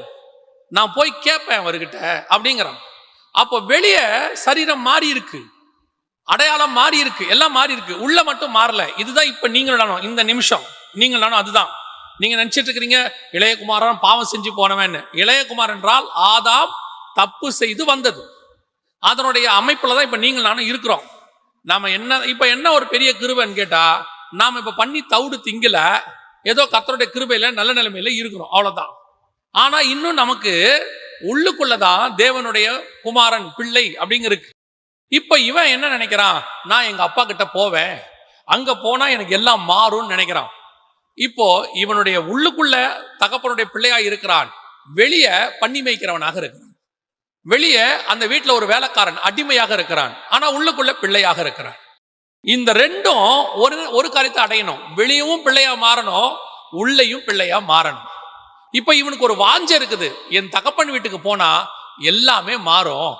Speaker 1: நான் போய் கேட்பேன் அவர்கிட்ட அப்படிங்கிறான். அப்போ வெளியே சரீரம் மாறி இருக்கு, அடையாளம் மாறி இருக்கு, எல்லாம் மாறி இருக்கு, உள்ள மட்டும் மாறல. இதுதான் இப்ப நீங்கள் நானும் இந்த நிமிஷம் நீங்கள் நானும் அதுதான். நீங்க நினைச்சிட்டு இருக்கிறீங்க இளையகுமாரன் பாவம் செஞ்சு போனவன். இளையகுமார் என்றால் ஆதாம் தப்பு செய்து வந்தது. அதனுடைய அமைப்புல தான் இப்ப நீங்கள் நானும் இருக்கிறோம். நாம என்ன ஒரு பெரிய கிருபைன்னு கேட்டா, நாம இப்ப பண்ணி தவுடு திங்கல, ஏதோ கர்த்தருடைய கிருபையில நல்ல நிலைமையில இருக்கிறோம், அவ்வளவுதான். ஆனா இன்னும் நமக்கு உள்ளுக்குள்ளதான் தேவனுடைய குமாரன் பிள்ளை அப்படிங்கிறது. இப்ப இவன் என்ன நினைக்கிறான், நான் எங்க அப்பா கிட்ட போவேன், அங்க போனா எனக்கு எல்லாம் மாறும்னு நினைக்கிறான். இப்போ இவனுடைய உள்ளுக்குள்ள தகப்பனுடைய பிள்ளையா இருக்கிறான், வெளியே பண்ணி மேய்க்கிறவனாக இருக்கிறான், வெளியே அந்த வீட்டில் ஒரு வேலைக்காரன் அடிமையாக இருக்கிறான், ஆனா உள்ளுக்குள்ள பிள்ளையாக இருக்கிறான். இந்த ரெண்டும் ஒரு காரியத்தை அடையணும், வெளியவும் பிள்ளையா மாறணும், உள்ளேயும் பிள்ளையா மாறணும். இப்ப இவனுக்கு ஒரு வாஞ்ச இருக்குது, என் தகப்பன் வீட்டுக்கு போனா எல்லாமே மாறும்,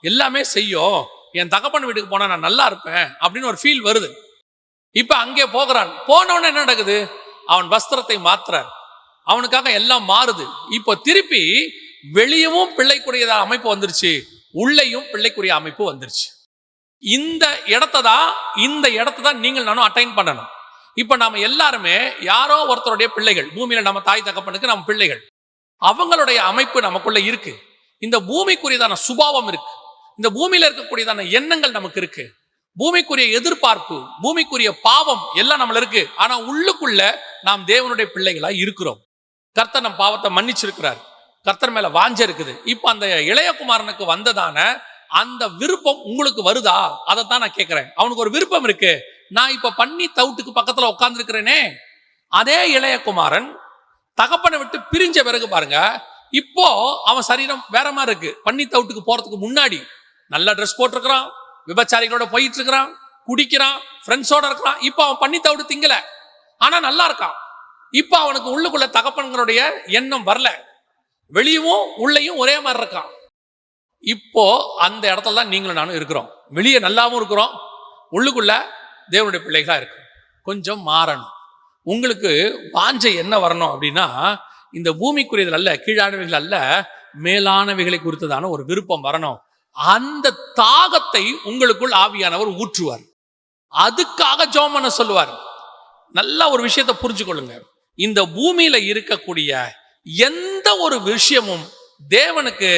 Speaker 1: எல்லாமே செய்யும், என் தகப்பன் வீட்டுக்கு போனா நான் நல்லா இருப்பேன் அப்படின்னு ஒரு ஃபீல் வருது. இப்ப அங்கே போகிறான். போனவன என்ன நடக்குது, அவன் வஸ்திரத்தை மாத்துறார், அவனுக்காக எல்லாம் மாறுது. இப்போ திருப்பி வெளியவும் பிள்ளைக்குரிய அமைப்பு வந்துருச்சு, உள்ளேயும் பிள்ளைக்குரிய அமைப்பு வந்துருச்சு. இந்த இடத்தை தான் நீங்கள் நானும் அட்டைன் பண்ணணும். இப்ப நாம எல்லாருமே யாரோ ஒருத்தருடைய பிள்ளைகள், பூமியில நம்ம தாய் தகப்பனுக்கு நம்ம பிள்ளைகள், அவங்களுடைய அமைப்பு நமக்குள்ள இருக்கு. இந்த பூமிக்குரியதான சுபாவம் இருக்கு, இந்த பூமியில இருக்கக்கூடியதான எண்ணங்கள் நமக்கு இருக்கு, பூமிக்குரிய எதிர்பார்ப்பு, பூமிக்குரிய பாவம் எல்லாம் நம்மள இருக்கு. ஆனா உள்ளுக்குள்ள நாம் தேவனுடைய பிள்ளைகளா இருக்கிறோம். கர்த்தர் நம் பாவத்தை மன்னிச்சிருக்கிறார், கர்த்தர் மேல வாஞ்ச இருக்குது. இப்ப அந்த இளையகுமாரனுக்கு வந்ததான அந்த விருப்பம் உங்களுக்கு வருதா? அதைத்தான் நான் கேட்கிறேன். அவனுக்கு ஒரு விருப்பம் இருக்கு. நான் இப்ப பண்ணி தவுட்டுக்கு பக்கத்துல உட்கார்ந்து இருக்கிறேனே, அதே இளையகுமாரன் தகப்பனை விட்டு பிரிஞ்ச பிறகு பாருங்க, இப்போ அவன் சரீரம் வேற மாதிரி இருக்கு. பண்ணி தவுட்டுக்கு போறதுக்கு முன்னாடி நல்ல ட்ரெஸ் போட்டிருக்கிறான், விபச்சாரிகளோட போயிட்டு இருக்கிறான், குடிக்கிறான், ஃப்ரெண்ட்ஸோட இருக்கிறான். இப்போ அவன் பண்ணி தவுடு திங்கல, ஆனா நல்லா இருக்கான். இப்போ அவனுக்கு உள்ளுக்குள்ள தகப்பன்களுடைய எண்ணம் வரல, வெளியவும் உள்ளேயும் ஒரே மாதிரி இருக்கான். இப்போ அந்த இடத்துல தான் நீங்களும் நானும் இருக்கிறோம். வெளியே நல்லாவும் இருக்கிறோம், உள்ளுக்குள்ள தேவனுடைய பிள்ளைகளா இருக்கு. கொஞ்சம் மாறணும். உங்களுக்கு வாஞ்சை என்ன வரணும் அப்படின்னா, இந்த பூமிக்குரியது அல்ல, கீழானவைகள் அல்ல, மேலானவைகளை குறித்ததான ஒரு விருப்பம் வரணும். அந்த தாகத்தை உங்களுக்குள் ஆவியானவர் ஊற்றுவார். அதுக்காக ஜெபம் பண்ண சொல்லுவார். நல்ல ஒரு விஷயத்தை புரிஞ்சு கொள்ளுங்க, இந்த பூமியில இருக்கக்கூடிய எந்த ஒரு விஷயமும் தேவனுக்கு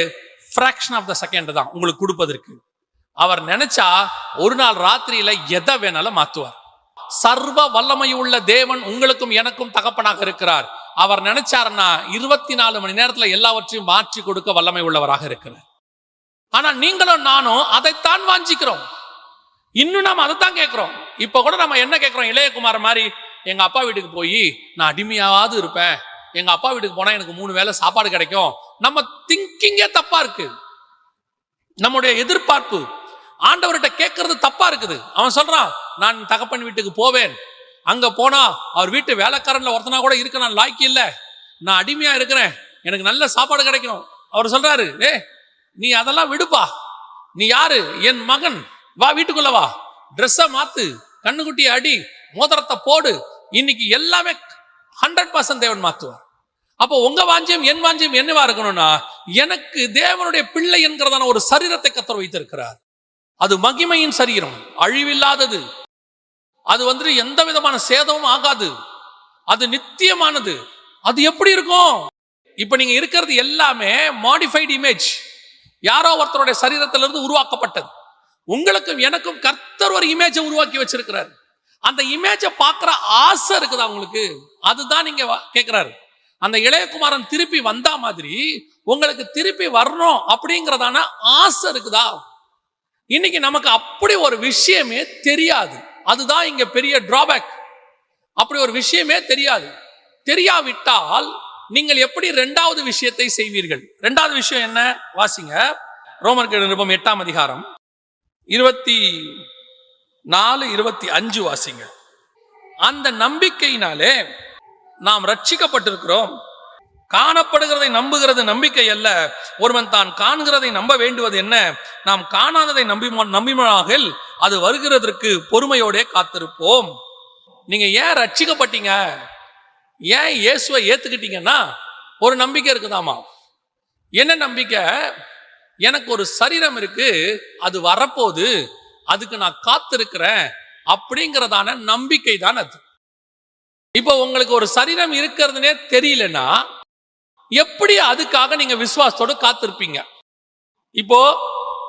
Speaker 1: fraction of the second தான் உங்களுக்கு கொடுப்பதற்கு. அவர் நினைச்சா ஒரு நாள் ராத்திரியில எதை வேணாலும் மாத்துவார். சர்வ வல்லமை உள்ள தேவன் உங்களுக்கும் எனக்கும் தகப்பனாக இருக்கிறார். அவர் நினைச்சாருன்னா 24 மணி நேரத்துல எல்லாவற்றையும் மாற்றி கொடுக்க வல்லமை உள்ளவராக இருக்கிறார். ஆனா நீங்களும் நானும் அதைத்தான் வாஞ்சிக்கிறோம், இன்னும் நாம அதைத்தான் கேட்கிறோம். இப்ப கூட நம்ம என்ன கேட்கிறோம், இளையகுமார் மாதிரி எங்க அப்பா வீட்டுக்கு போய் நான் அடிமையாவது இருப்பேன், எங்க அப்பா வீட்டுக்கு போனா எனக்கு 3 வேளை சாப்பாடு கிடைக்கும். நம்ம திங்கிங்கே தப்பா இருக்கு, நம்முடைய எதிர்பார்ப்பு ஆண்டவர்கிட்ட கேட்கறது தப்பா இருக்குது. அவன் சொல்றான், நான் தகப்பன் வீட்டுக்கு போவேன், அங்க போனா அவர் வீட்டு வேலைக்காரன்ல ஒருத்தனா கூட இருக்க நான் லாய்க்கு இல்லை, நான் அடிமையா இருக்கிறேன், எனக்கு நல்ல சாப்பாடு கிடைக்கும். அவர் சொல்றாரு, நீ அதெல்லாம் விடுப்பா, நீ யாரு, என் மகன், வா வீட்டுக்குள்ள வா, ட்ரெஸ்ஸை மாத்து, கண்ணுக்குட்டியை அடி, மோதிரத்தை போடு, இன்னைக்கு எல்லாமே 100% தேவன் மாத்துவார். அப்போ உங்க வாஞ்சியம் என் வாஞ்சியம் என்னவா இருக்கணும்னா, எனக்கு தேவனுடைய பிள்ளை என்கிறதான ஒரு சரீரத்தை கர்த்தர் வைத்திருக்கிறார். அது மகிமையின் சரீரம், அழிவில்லாதது. அது எந்த விதமான சேதமும் ஆகாது. அது நித்தியமானது. அது எப்படி இருக்கும்? இப்ப நீங்க இருக்கிறது எல்லாமே மாடிஃபைடு இமேஜ், யாரோ ஒருத்தருடைய சரீரத்திலிருந்து உருவாக்கப்பட்டது. உங்களுக்கும் எனக்கும் கர்த்தர் ஒரு இமேஜை உருவாக்கி வச்சிருக்கிறார். அந்த இமேஜை பார்க்கிற ஆசை இருக்குதா உங்களுக்கு? அதுதான் நீங்க கேட்கிறாரு. அந்த இளையகுமாரன் திருப்பி வந்தா மாதிரி உங்களுக்கு திருப்பி வரணும் அப்படிங்கிறதான ஆசை இருக்குதா? இன்னைக்கு நமக்கு அப்படி ஒரு விஷயமே தெரியாது. அதுதான் இங்க பெரிய டிராபேக். அப்படி ஒரு விஷயமே தெரியாது. தெரியாவிட்டால் நீங்கள் எப்படி இரண்டாவது விஷயத்தை செய்வீர்கள்? இரண்டாவது விஷயம் என்ன? வாசிங்க, ரோமர்கள் நிருபம் 8ஆம் அதிகாரம் 24-25 வாசிங்க. அந்த நம்பிக்கையினாலே நாம் ரட்சிக்கப்பட்டிருக்கிறோம். காணப்படுகிறதை நம்புகிறது நம்பிக்கை அல்ல, ஒருவன் தான் காண்கிறதை நம்ப வேண்டுவது என்ன? நாம் காணாததை நம்பினால் அது வருகிறதற்கு பொறுமையோட காத்திருப்போம். நீங்க ஏன் ரட்சிக்கப்பட்டீங்க, ஏன் இயேசுவை ஏத்துக்கிட்டீங்கன்னா ஒரு நம்பிக்கை இருக்குதாமா. என்ன நம்பிக்கை? எனக்கு ஒரு சரீரம் இருக்கு, அது வரப்போகுது, அதுக்கு நான் காத்திருக்கிறேன் அப்படிங்கிறதான நம்பிக்கை தான் அது. இப்போ உங்களுக்கு ஒரு சரீரம் இருக்கிறதுனே தெரியலன்னா எப்படி அதுக்காக நீங்க விசுவாசத்தோடு காத்திருப்பீங்க? இப்போ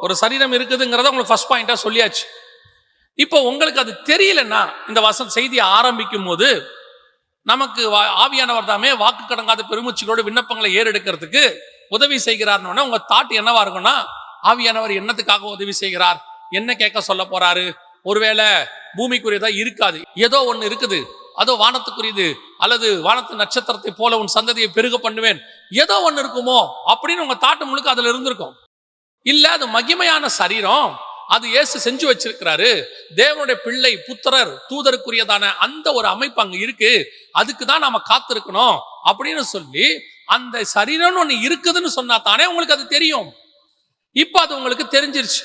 Speaker 1: ஒரு சரீரம் இருக்குதுங்கிறத உங்களுக்கு ஃபர்ஸ்ட் பாயிண்டா சொல்லியாச்சு. இப்போ உங்களுக்கு அது தெரியலன்னா இந்த செய்தியை ஆரம்பிக்கும் போது நமக்கு ஆவியானவர் தாமே வாக்கு கடங்காத பெருமூச்சுகளோடு விண்ணப்பங்களை ஏறெடுக்கிறதுக்கு உதவி செய்கிறார்னு உங்க தாட் என்னவா இருக்கும்னா, ஆவியானவர் என்னத்துக்காக உதவி செய்கிறார், என்ன கேட்க சொல்ல போறாரு? ஒருவேளை பூமிக்குரியதா இருக்காது, ஏதோ ஒண்ணு இருக்குது, அதோ வானத்துக்குரியது, அல்லது வானத்து நட்சத்திரத்தை போல உன் சந்ததியை பெருக பண்ணுவேன், ஏதோ ஒண்ணு இருக்குமோ அப்படின்னு உங்க தாட்டு முழுக்க அதுல இருந்திருக்கும். இல்ல, அது மகிமையான சரீரம், அது இயேசு செஞ்சு வச்சிருக்கிறாரு, தேவனுடைய பிள்ளை புத்திரர் தூதருக்குரியதான அந்த ஒரு அமைப்பு அங்க இருக்கு, அதுக்கு தான் நாம காத்திருக்கணும் அப்படின்னு சொல்லி அந்த சரீரம் ஒண்ணு இருக்குதுன்னு சொன்னா தானே உங்களுக்கு அது தெரியும். இப்ப அது உங்களுக்கு தெரிஞ்சிருச்சு.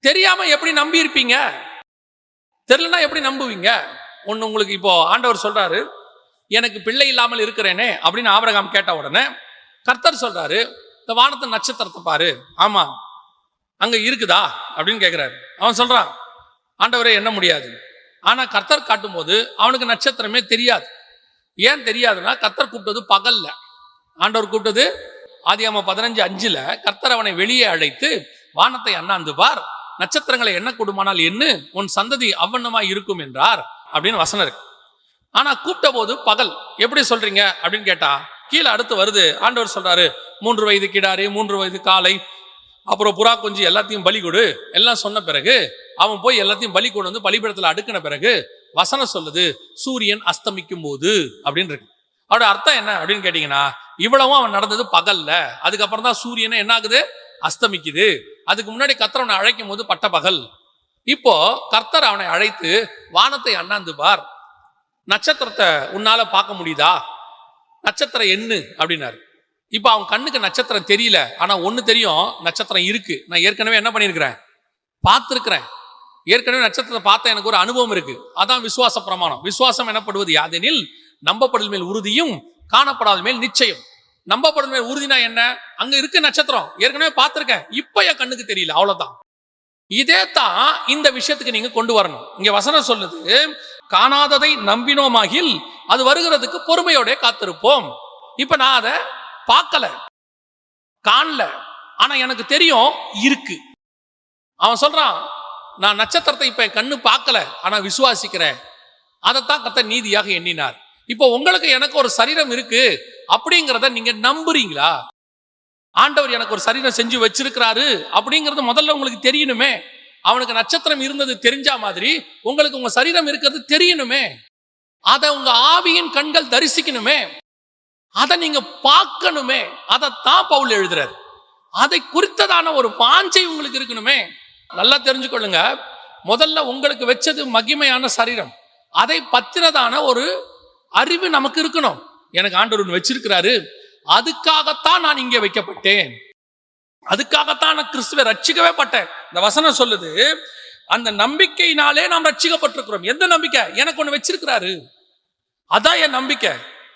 Speaker 1: தெரியாம எப்படி நம்பி இருப்பீங்க? தெரியலன்னா எப்படி நம்புவீங்க? ஒண்ணு உங்களுக்கு இப்போ ஆண்டவர் சொல்றாரு, எனக்கு பிள்ளை இல்லாமல் இருக்கிறேனே அப்படின்னு ஆபிரகாம் கேட்ட உடனே கர்த்தர் சொல்றாரு, இந்த வானத்து நட்சத்திரத்தை பாரு. ஆமா, அங்க இருக்குதா அப்படின்னு கேட்கிறாரு. அவன் சொல்றான், ஆண்டவரே எண்ண முடியாது. ஆனா கர்த்தர் காட்டும் போது அவனுக்கு நட்சத்திரமே தெரியாது. ஏன் தெரியாதுன்னா, கர்த்தர் கூப்பிட்டது பகல்ல, ஆண்டவர் கூப்பிட்டது ஆதியாகமம் 15:5 கர்த்தர் அவனை வெளியே அழைத்து வானத்தை அண்ணாந்து பார், நட்சத்திரங்களை எண்ண கூடுமானால் என்ன, உன் சந்ததி அவ்வண்ணமாய் இருக்கும் என்றார் அப்படின்னு வசனம் இருக்கு. ஆனா கூப்பிட்ட போது பகல். எப்படி சொல்றீங்க அப்படின்னு கேட்டா கீழே அடுத்து வருது, ஆண்டவர் சொல்றாரு, 3 வயது கிடாரி, 3 வயது காளை, அப்புறம் புறா குஞ்சு எல்லாத்தையும் பலி கொடு எல்லாம் சொன்ன பிறகு அவன் போய் எல்லாத்தையும் பலி கொண்டு வந்து பலிபீடத்துல அடுக்கின பிறகு வசனம் சொல்லுது சூரியன் அஸ்தமிக்கும் போது அப்படின்னு இருக்கு. அவரோட அர்த்தம் என்ன அப்படின்னு கேட்டீங்கன்னா, இவ்வளவும் அவன் நடந்தது பகல்ல, அதுக்கப்புறம் தான் சூரியனை என்ன ஆகுது, அஸ்தமிக்குது. அதுக்கு முன்னாடி கர்த்தர் அவனை அழைக்கும் போது பட்ட பகல். இப்போ கர்த்தர் அவனை அழைத்து வானத்தை அண்ணாந்து பார், நட்சத்திரத்தை உன்னால பார்க்க முடியுதா, நட்சத்திரம் எண்ணு அப்படின்னாரு. இப்ப அவன் கண்ணுக்கு நட்சத்திரம் தெரியல, ஆனா ஒண்ணு தெரியும், நட்சத்திரம் இருக்கு. நான் ஏற்கனவே என்ன பண்ணிருக்கிறேன், பார்த்திருக்கிறேன். ஏற்கனவே நட்சத்திரத்தை பார்த்த எனக்கு ஒரு அனுபவம் இருக்கு. அதான் விசுவாச பிரமாணம். விசுவாசம் எனப்படுவது யாதெனில் நம்பப்படுதல் மேல் உறுதியும் காணப்படாத மேல் நிச்சயம். நம்பப்படுதல் மேல் உறுதினா என்ன? அங்க இருக்கு நட்சத்திரம், ஏற்கனவே பார்த்திருக்கேன், இப்ப என் கண்ணுக்கு தெரியல, அவ்வளவுதான். இதே தான் இந்த விஷயத்துக்கு நீங்க கொண்டு வரணும். இங்க வசனம் சொல்லுது, காணாததை நம்பினோமாகில் அது வருகிறதுக்கு பொறுமையோட காத்திருப்போம். இப்ப நான் அதை பார்க்கல, காணல, ஆனா எனக்கு தெரியும் இருக்கு. அவன் சொல்றான், நான் நட்சத்திரத்தை இப்ப கண்ணு பார்க்கல, ஆனா விசுவாசிக்கிறேன். அதைத்தான் கர்த்தர் நீதியாக எண்ணினார். இப்போ உங்களுக்கு எனக்கு ஒரு சரீரம் இருக்கு அப்படிங்கிறத நீங்க நம்புறீங்களா? ஆண்டவர் எனக்கு ஒரு சரீரம் செஞ்சு வச்சிருக்கிறாரு அப்படிங்கிறது முதல்ல உங்களுக்கு தெரியணுமே. அவனுக்கு நட்சத்திரம் இருந்தது தெரிஞ்சா மாதிரி உங்களுக்கு உங்க சரீரம் இருக்கிறது தெரியணுமே. அதை உங்க ஆவியின் கண்கள் தரிசிக்கணுமே, அதை நீங்க பார்க்கணுமே. அதைத்தான் பவுல் எழுதுறாரு. அதை குறித்ததான ஒரு வாஞ்சை உங்களுக்கு இருக்கணுமே. நல்லா தெரிஞ்சுக்கொள்ளுங்க, முதல்ல உங்களுக்கு வச்சது மகிமையான சரீரம், அதை பத்திரதான ஒரு அறிவு நமக்கு இருக்கணும். எனக்கு ஆண்டவர் வச்சிருக்கிறாரு, அதுக்காகத்தான் நான் இங்கே வைக்கப்பட்டேன், அதுக்காகத்தான் நான் கிறிஸ்துவை ரட்சிக்கவே பட்டேன். இந்த வசனம் சொல்லுது, அந்த நம்பிக்கையினாலே நாம் ரட்சிக்கப்பட்டிருக்கிறோம். எந்த நம்பிக்கை? எனக்கு ஒண்ணு வச்சிருக்கிறாரு, அதான் என் நம்பிக்கை.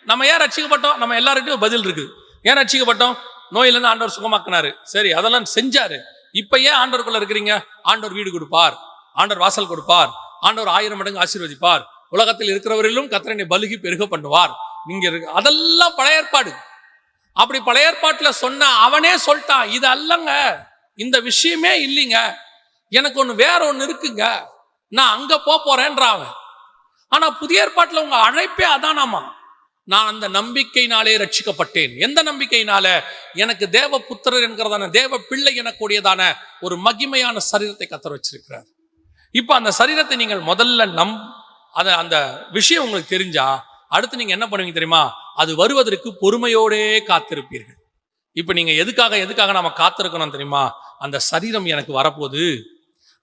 Speaker 1: நம்ம ஏன் ரட்சிக்கப்பட்டோம்? நம்ம எல்லார்கிட்டையும் பதில் இருக்குது. ஏன் ரட்சிக்கப்பட்டோம்? நோயிலிருந்து ஆண்டவர் சுகமாக்குனாரு, சரி அதெல்லாம் செஞ்சாரு. இப்ப ஏன் ஆண்டவருக்குள்ள இருக்கிறீங்க? ஆண்டவர் வீடு கொடுப்பார், ஆண்டவர் வாசல் கொடுப்பார், ஆண்டவர் 1000 மடங்கு ஆசீர்வதிப்பார், உலகத்தில் இருக்கிறவரிலும் கர்த்தரை பலுகி பெருக பண்ணுவார். நீங்க அதெல்லாம் பழைய ஏற்பாடு. அப்படி பழைய ஏற்பாட்டுல சொன்ன அவனே சொல்லிட்டான், இது அல்லங்க, இந்த விஷயமே இல்லைங்க, எனக்கு ஒண்ணு வேற ஒண்ணு இருக்குங்க, நான் அங்க போறேன்றான். ஆனா புதிய ஏற்பாட்டுல உங்க அழைப்பே அதானாமா, நான் அந்த நம்பிக்கையினாலே ரட்சிக்கப்பட்டேன். எந்த நம்பிக்கையினால? எனக்கு தேவ புத்திரர் என்கிறதான தேவ பிள்ளை எனக்கூடியதான ஒரு மகிமையான சரீரத்தை கர்த்தர் வச்சிருக்கிறார். இப்ப அந்த சரீரத்தை நீங்கள் முதல்ல அந்த விஷயம் உங்களுக்கு தெரிஞ்சா அடுத்து நீங்க என்ன பண்ணுவீங்க தெரியுமா? அது வருவதற்கு பொறுமையோடே காத்திருப்பீர்கள். இப்ப நீங்க எதுக்காக நாம காத்திருக்கணும் தெரியுமா? அந்த சரீரம் எனக்கு வரப்போகுது,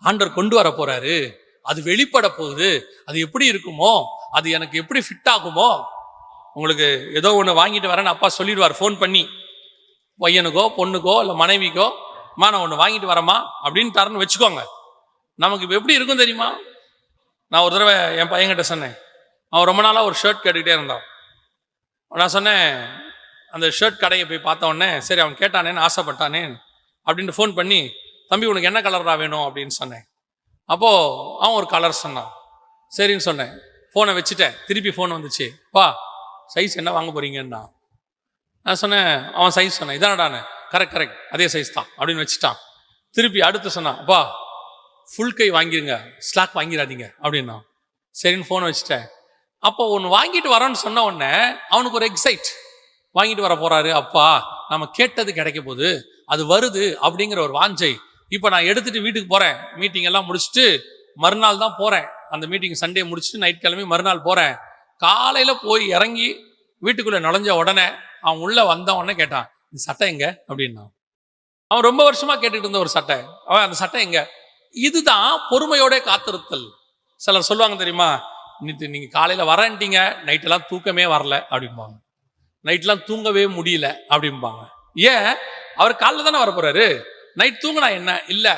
Speaker 1: ஆண்டவர் கொண்டு வர போறாரு, அது வெளிப்பட போகுது, அது எப்படி இருக்குமோ, அது எனக்கு எப்படி ஃபிட் ஆகுமோ. உங்களுக்கு ஏதோ ஒன்று வாங்கிட்டு வரேன்னு அப்பா சொல்லிடுவார் ஃபோன் பண்ணி, பையனுக்கோ பொண்ணுக்கோ இல்லை மனைவிக்கோ, நான் ஒன்று வாங்கிட்டு வரேம்மா அப்படின்னு தரேன்னு வச்சுக்கோங்க. நமக்கு இப்போ எப்படி இருக்கும் தெரியுமா? நான் ஒரு தடவை என் பையன்கிட்ட சொன்னேன், அவன் ரொம்ப நாளாக ஒரு ஷர்ட் கேட்டுக்கிட்டே இருந்தான். நான் சொன்னேன், அந்த ஷர்ட் கடையை போய் பார்த்த உடனே சரி அவன் கேட்டானேன்னு ஆசைப்பட்டானே அப்படின்ட்டு ஃபோன் பண்ணி, தம்பி உனக்கு என்ன கலராக வேணும் அப்படின்னு சொன்னேன். அப்போது அவன் ஒரு கலர் சொன்னான். சரின்னு சொன்னேன், ஃபோனை வச்சுட்டேன். திருப்பி ஃபோன் வந்துச்சு, பா சைஸ் என்ன வாங்க போறீங்கன்னா. நான் சொன்னேன், அவன் சைஸ் சொன்னேன், இதானடானே, கரெக்ட் அதே சைஸ் தான் அப்படின்னு வச்சுட்டான். திருப்பி அடுத்து சொன்னான், அப்பா ஃபுல் கை வாங்கிருங்க, ஸ்லாக் வாங்கிடாதீங்க அப்படின்னா. சரின்னு ஃபோனை வச்சுட்டேன். அப்போ ஒன்று வாங்கிட்டு வரோன்னு சொன்ன உடனே அவனுக்கு ஒரு எக்ஸைட், வாங்கிட்டு வர போறாரு, அப்பா நம்ம கேட்டது கிடைக்க போகுது, அது வருது அப்படிங்கிற ஒரு வாஞ்சை. இப்போ நான் எடுத்துட்டு வீட்டுக்கு போறேன், மீட்டிங் எல்லாம் முடிச்சுட்டு மறுநாள் தான் போறேன். அந்த மீட்டிங் சண்டே முடிச்சுட்டு நைட் கிளம்பி மறுநாள் போறேன். காலையில போய் இறங்கி வீட்டுக்குள்ள நுழைஞ்ச உடனே அவன் உள்ள வந்த உடனே கேட்டான், இந்த சட்டை எங்க அப்படின்னா. அவன் ரொம்ப வருஷமா கேட்டுட்டு இருந்த ஒரு சட்டை, அவன் அந்த சட்டை எங்க. இதுதான் பொறுமையோட காத்திருத்தல். சிலர் சொல்லுவாங்க தெரியுமா, நீங்க காலையில வரேன்ட்டீங்க, நைட்டெல்லாம் தூக்கமே வரல அப்படிம்பாங்க, நைட்லாம் தூங்கவே முடியல அப்படிம்பாங்க. ஏன்? அவர் காலைல தானே வர போறாரு, நைட் தூங்கினா என்ன இல்லை,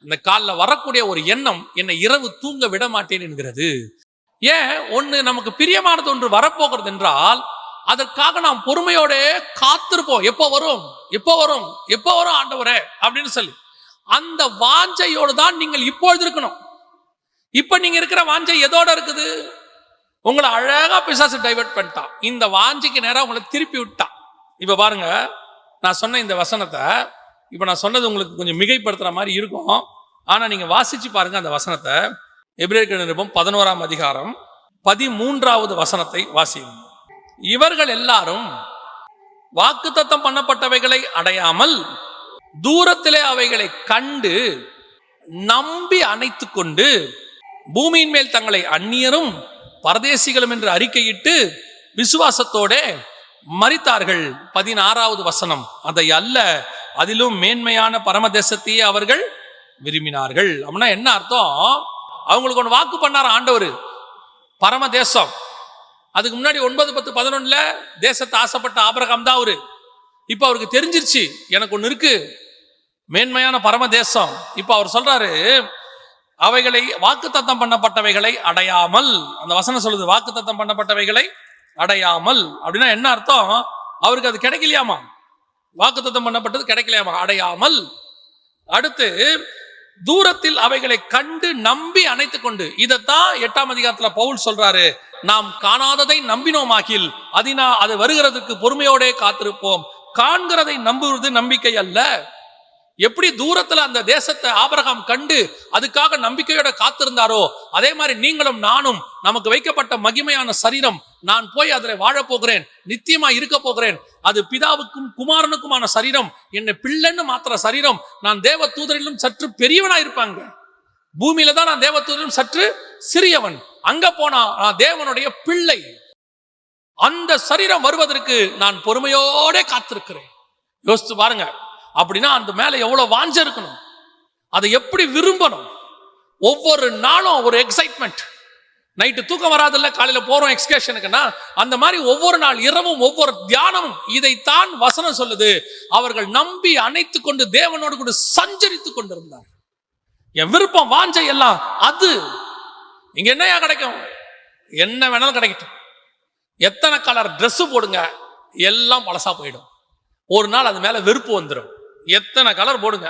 Speaker 1: இந்த காலில் வரக்கூடிய ஒரு எண்ணம் என்னை இரவு தூங்க விட மாட்டேன் என்கிறது. ஏன்? ஒன்று நமக்கு பிரியமானது ஒன்று வரப்போகிறது என்றால் அதற்காக நாம் பொறுமையோட காத்திருப்போம். எப்போ வரும் எப்போ வரும் எப்போ வரும் ஆண்டவரே அப்படின்னு சொல்லி அந்த வாஞ்சையோடு தான் நீங்கள் இப்பொழுது இருக்கணும். இப்ப நீங்க இருக்கிற வாஞ்சை எதோட இருக்குது? உங்களை அழகா பிசாசு டைவர்ட் பண்ணிட்டான், இந்த வாஞ்சைக்கு நேரம் உங்களை திருப்பி விட்டான். இப்ப பாருங்க, நான் சொன்ன இந்த வசனத்தை, இப்ப நான் சொன்னது உங்களுக்கு கொஞ்சம் மிகைப்படுத்துற மாதிரி இருக்கும், ஆனா நீங்க வாசிச்சு பாருங்க அந்த வசனத்தை. எபிரேயர் நிருபம் 11ஆம் அதிகாரம் 13வது வசனத்தை வாசியும். இவர்கள் எல்லாரும் வாக்குத்தத்தம் பண்ணப்பட்டவைகளை அடையாமல் தூரத்திலே அவைகளை கண்டு நம்பி அணைத்து கொண்டு பூமியின் மேல் தங்களை அந்நியரும் பரதேசிகளும் என்று அறிக்கையிட்டு விசுவாசத்தோட மரித்தார்கள். 16வது வசனம், அதை அல்ல அதிலும் மேன்மையான பரமதேசத்தையே அவர்கள் விரும்பினார்கள். அப்படின்னா என்ன அர்த்தம்? அவங்களுக்கு ஒன்று வாக்கு பண்ணார் ஆண்டவர், பரமதேசம். அதுக்கு முன்னாடி 9, 10, 11 தேசத்தை ஆசைப்பட்ட ஆபிரகாம் தான் அவரு. இப்ப அவருக்கு தெரிஞ்சிருச்சு எனக்கு ஒன்று இருக்கு, மேன்மையான பரமதேசம். இப்ப அவர் சொல்றாரு, அவைகளை வாக்குத்தத்தம் பண்ணப்பட்டவைகளை அடையாமல். அந்த வசனம் சொல்லுது வாக்குத்தத்தம் பண்ணப்பட்டவைகளை அடையாமல். அப்படின்னா என்ன அர்த்தம்? அவருக்கு அது கிடைக்கலையாமா, வாக்குத்தத்தம் பண்ணப்பட்டது கிடைக்கலையாமா, அடையாமல். அடுத்து தூரத்தில் அவைகளை கண்டு நம்பி அணைத்து கொண்டு. இதைத்தான் 8ஆம் அதிகாரத்துல பவுல் சொல்றாரு, நாம் காணாததை நம்பினோமாகில் அது வருகிறதுக்கு பொறுமையோட காத்திருப்போம். காண்கிறதை நம்புவது நம்பிக்கை அல்ல. எப்படி தூரத்துல அந்த தேசத்தை ஆபிரகாம் கண்டு அதுக்காக நம்பிக்கையோட காத்திருந்தாரோ, அதே மாதிரி நீங்களும் நானும் நமக்கு வைக்கப்பட்ட மகிமையான சரீரம், நான் போய் அதில் வாழ போகிறேன், நித்தியமா இருக்க போகிறேன், அது பிதாவுக்கும் குமாரனுக்குமான சரீரம், என்னை பிள்ளைன்னு மாத்திர சரீரம். நான் தேவ தூதரிலும் சற்று பெரியவனா இருப்பாங்க, பூமியில தான் நான் தேவ தூதரிலும் சற்று சிறியவன், அங்க போனா நான் தேவனுடைய பிள்ளை. அந்த சரீரம் வருவதற்கு நான் பொறுமையோட காத்திருக்கிறேன். யோசிச்சு பாருங்க. அப்படின்னா அந்த மேல எவ்வளவு வாஞ்ச இருக்கணும், அதை எப்படி விரும்பணும். ஒவ்வொரு நாளும் ஒரு எக்ஸைட்மெண்ட். நைட்டு தூக்கம் வராதில்ல, காலையில போறோம் எக்ஸ்கர்ஷனுக்குன்னா, அந்த மாதிரி ஒவ்வொரு நாள் இரவும் ஒவ்வொரு தியானமும் இதைத்தான் வசனம் சொல்லுது. அவர்கள் நம்பி அணைத்து கொண்டு தேவனோடு கூட சஞ்சரித்து கொண்டிருந்தார். என் விருப்பம் வாஞ்சை எல்லாம் அது. இங்க என்னையா கிடைக்கும்? என்ன வேணாலும் கிடைக்கட்டும், எத்தனை கலர் ட்ரெஸ் போடுங்க, எல்லாம் பழசா போயிடும். ஒரு நாள் அது மேல வெறுப்பு வந்துடும். எத்தனை கலர் போடுங்க,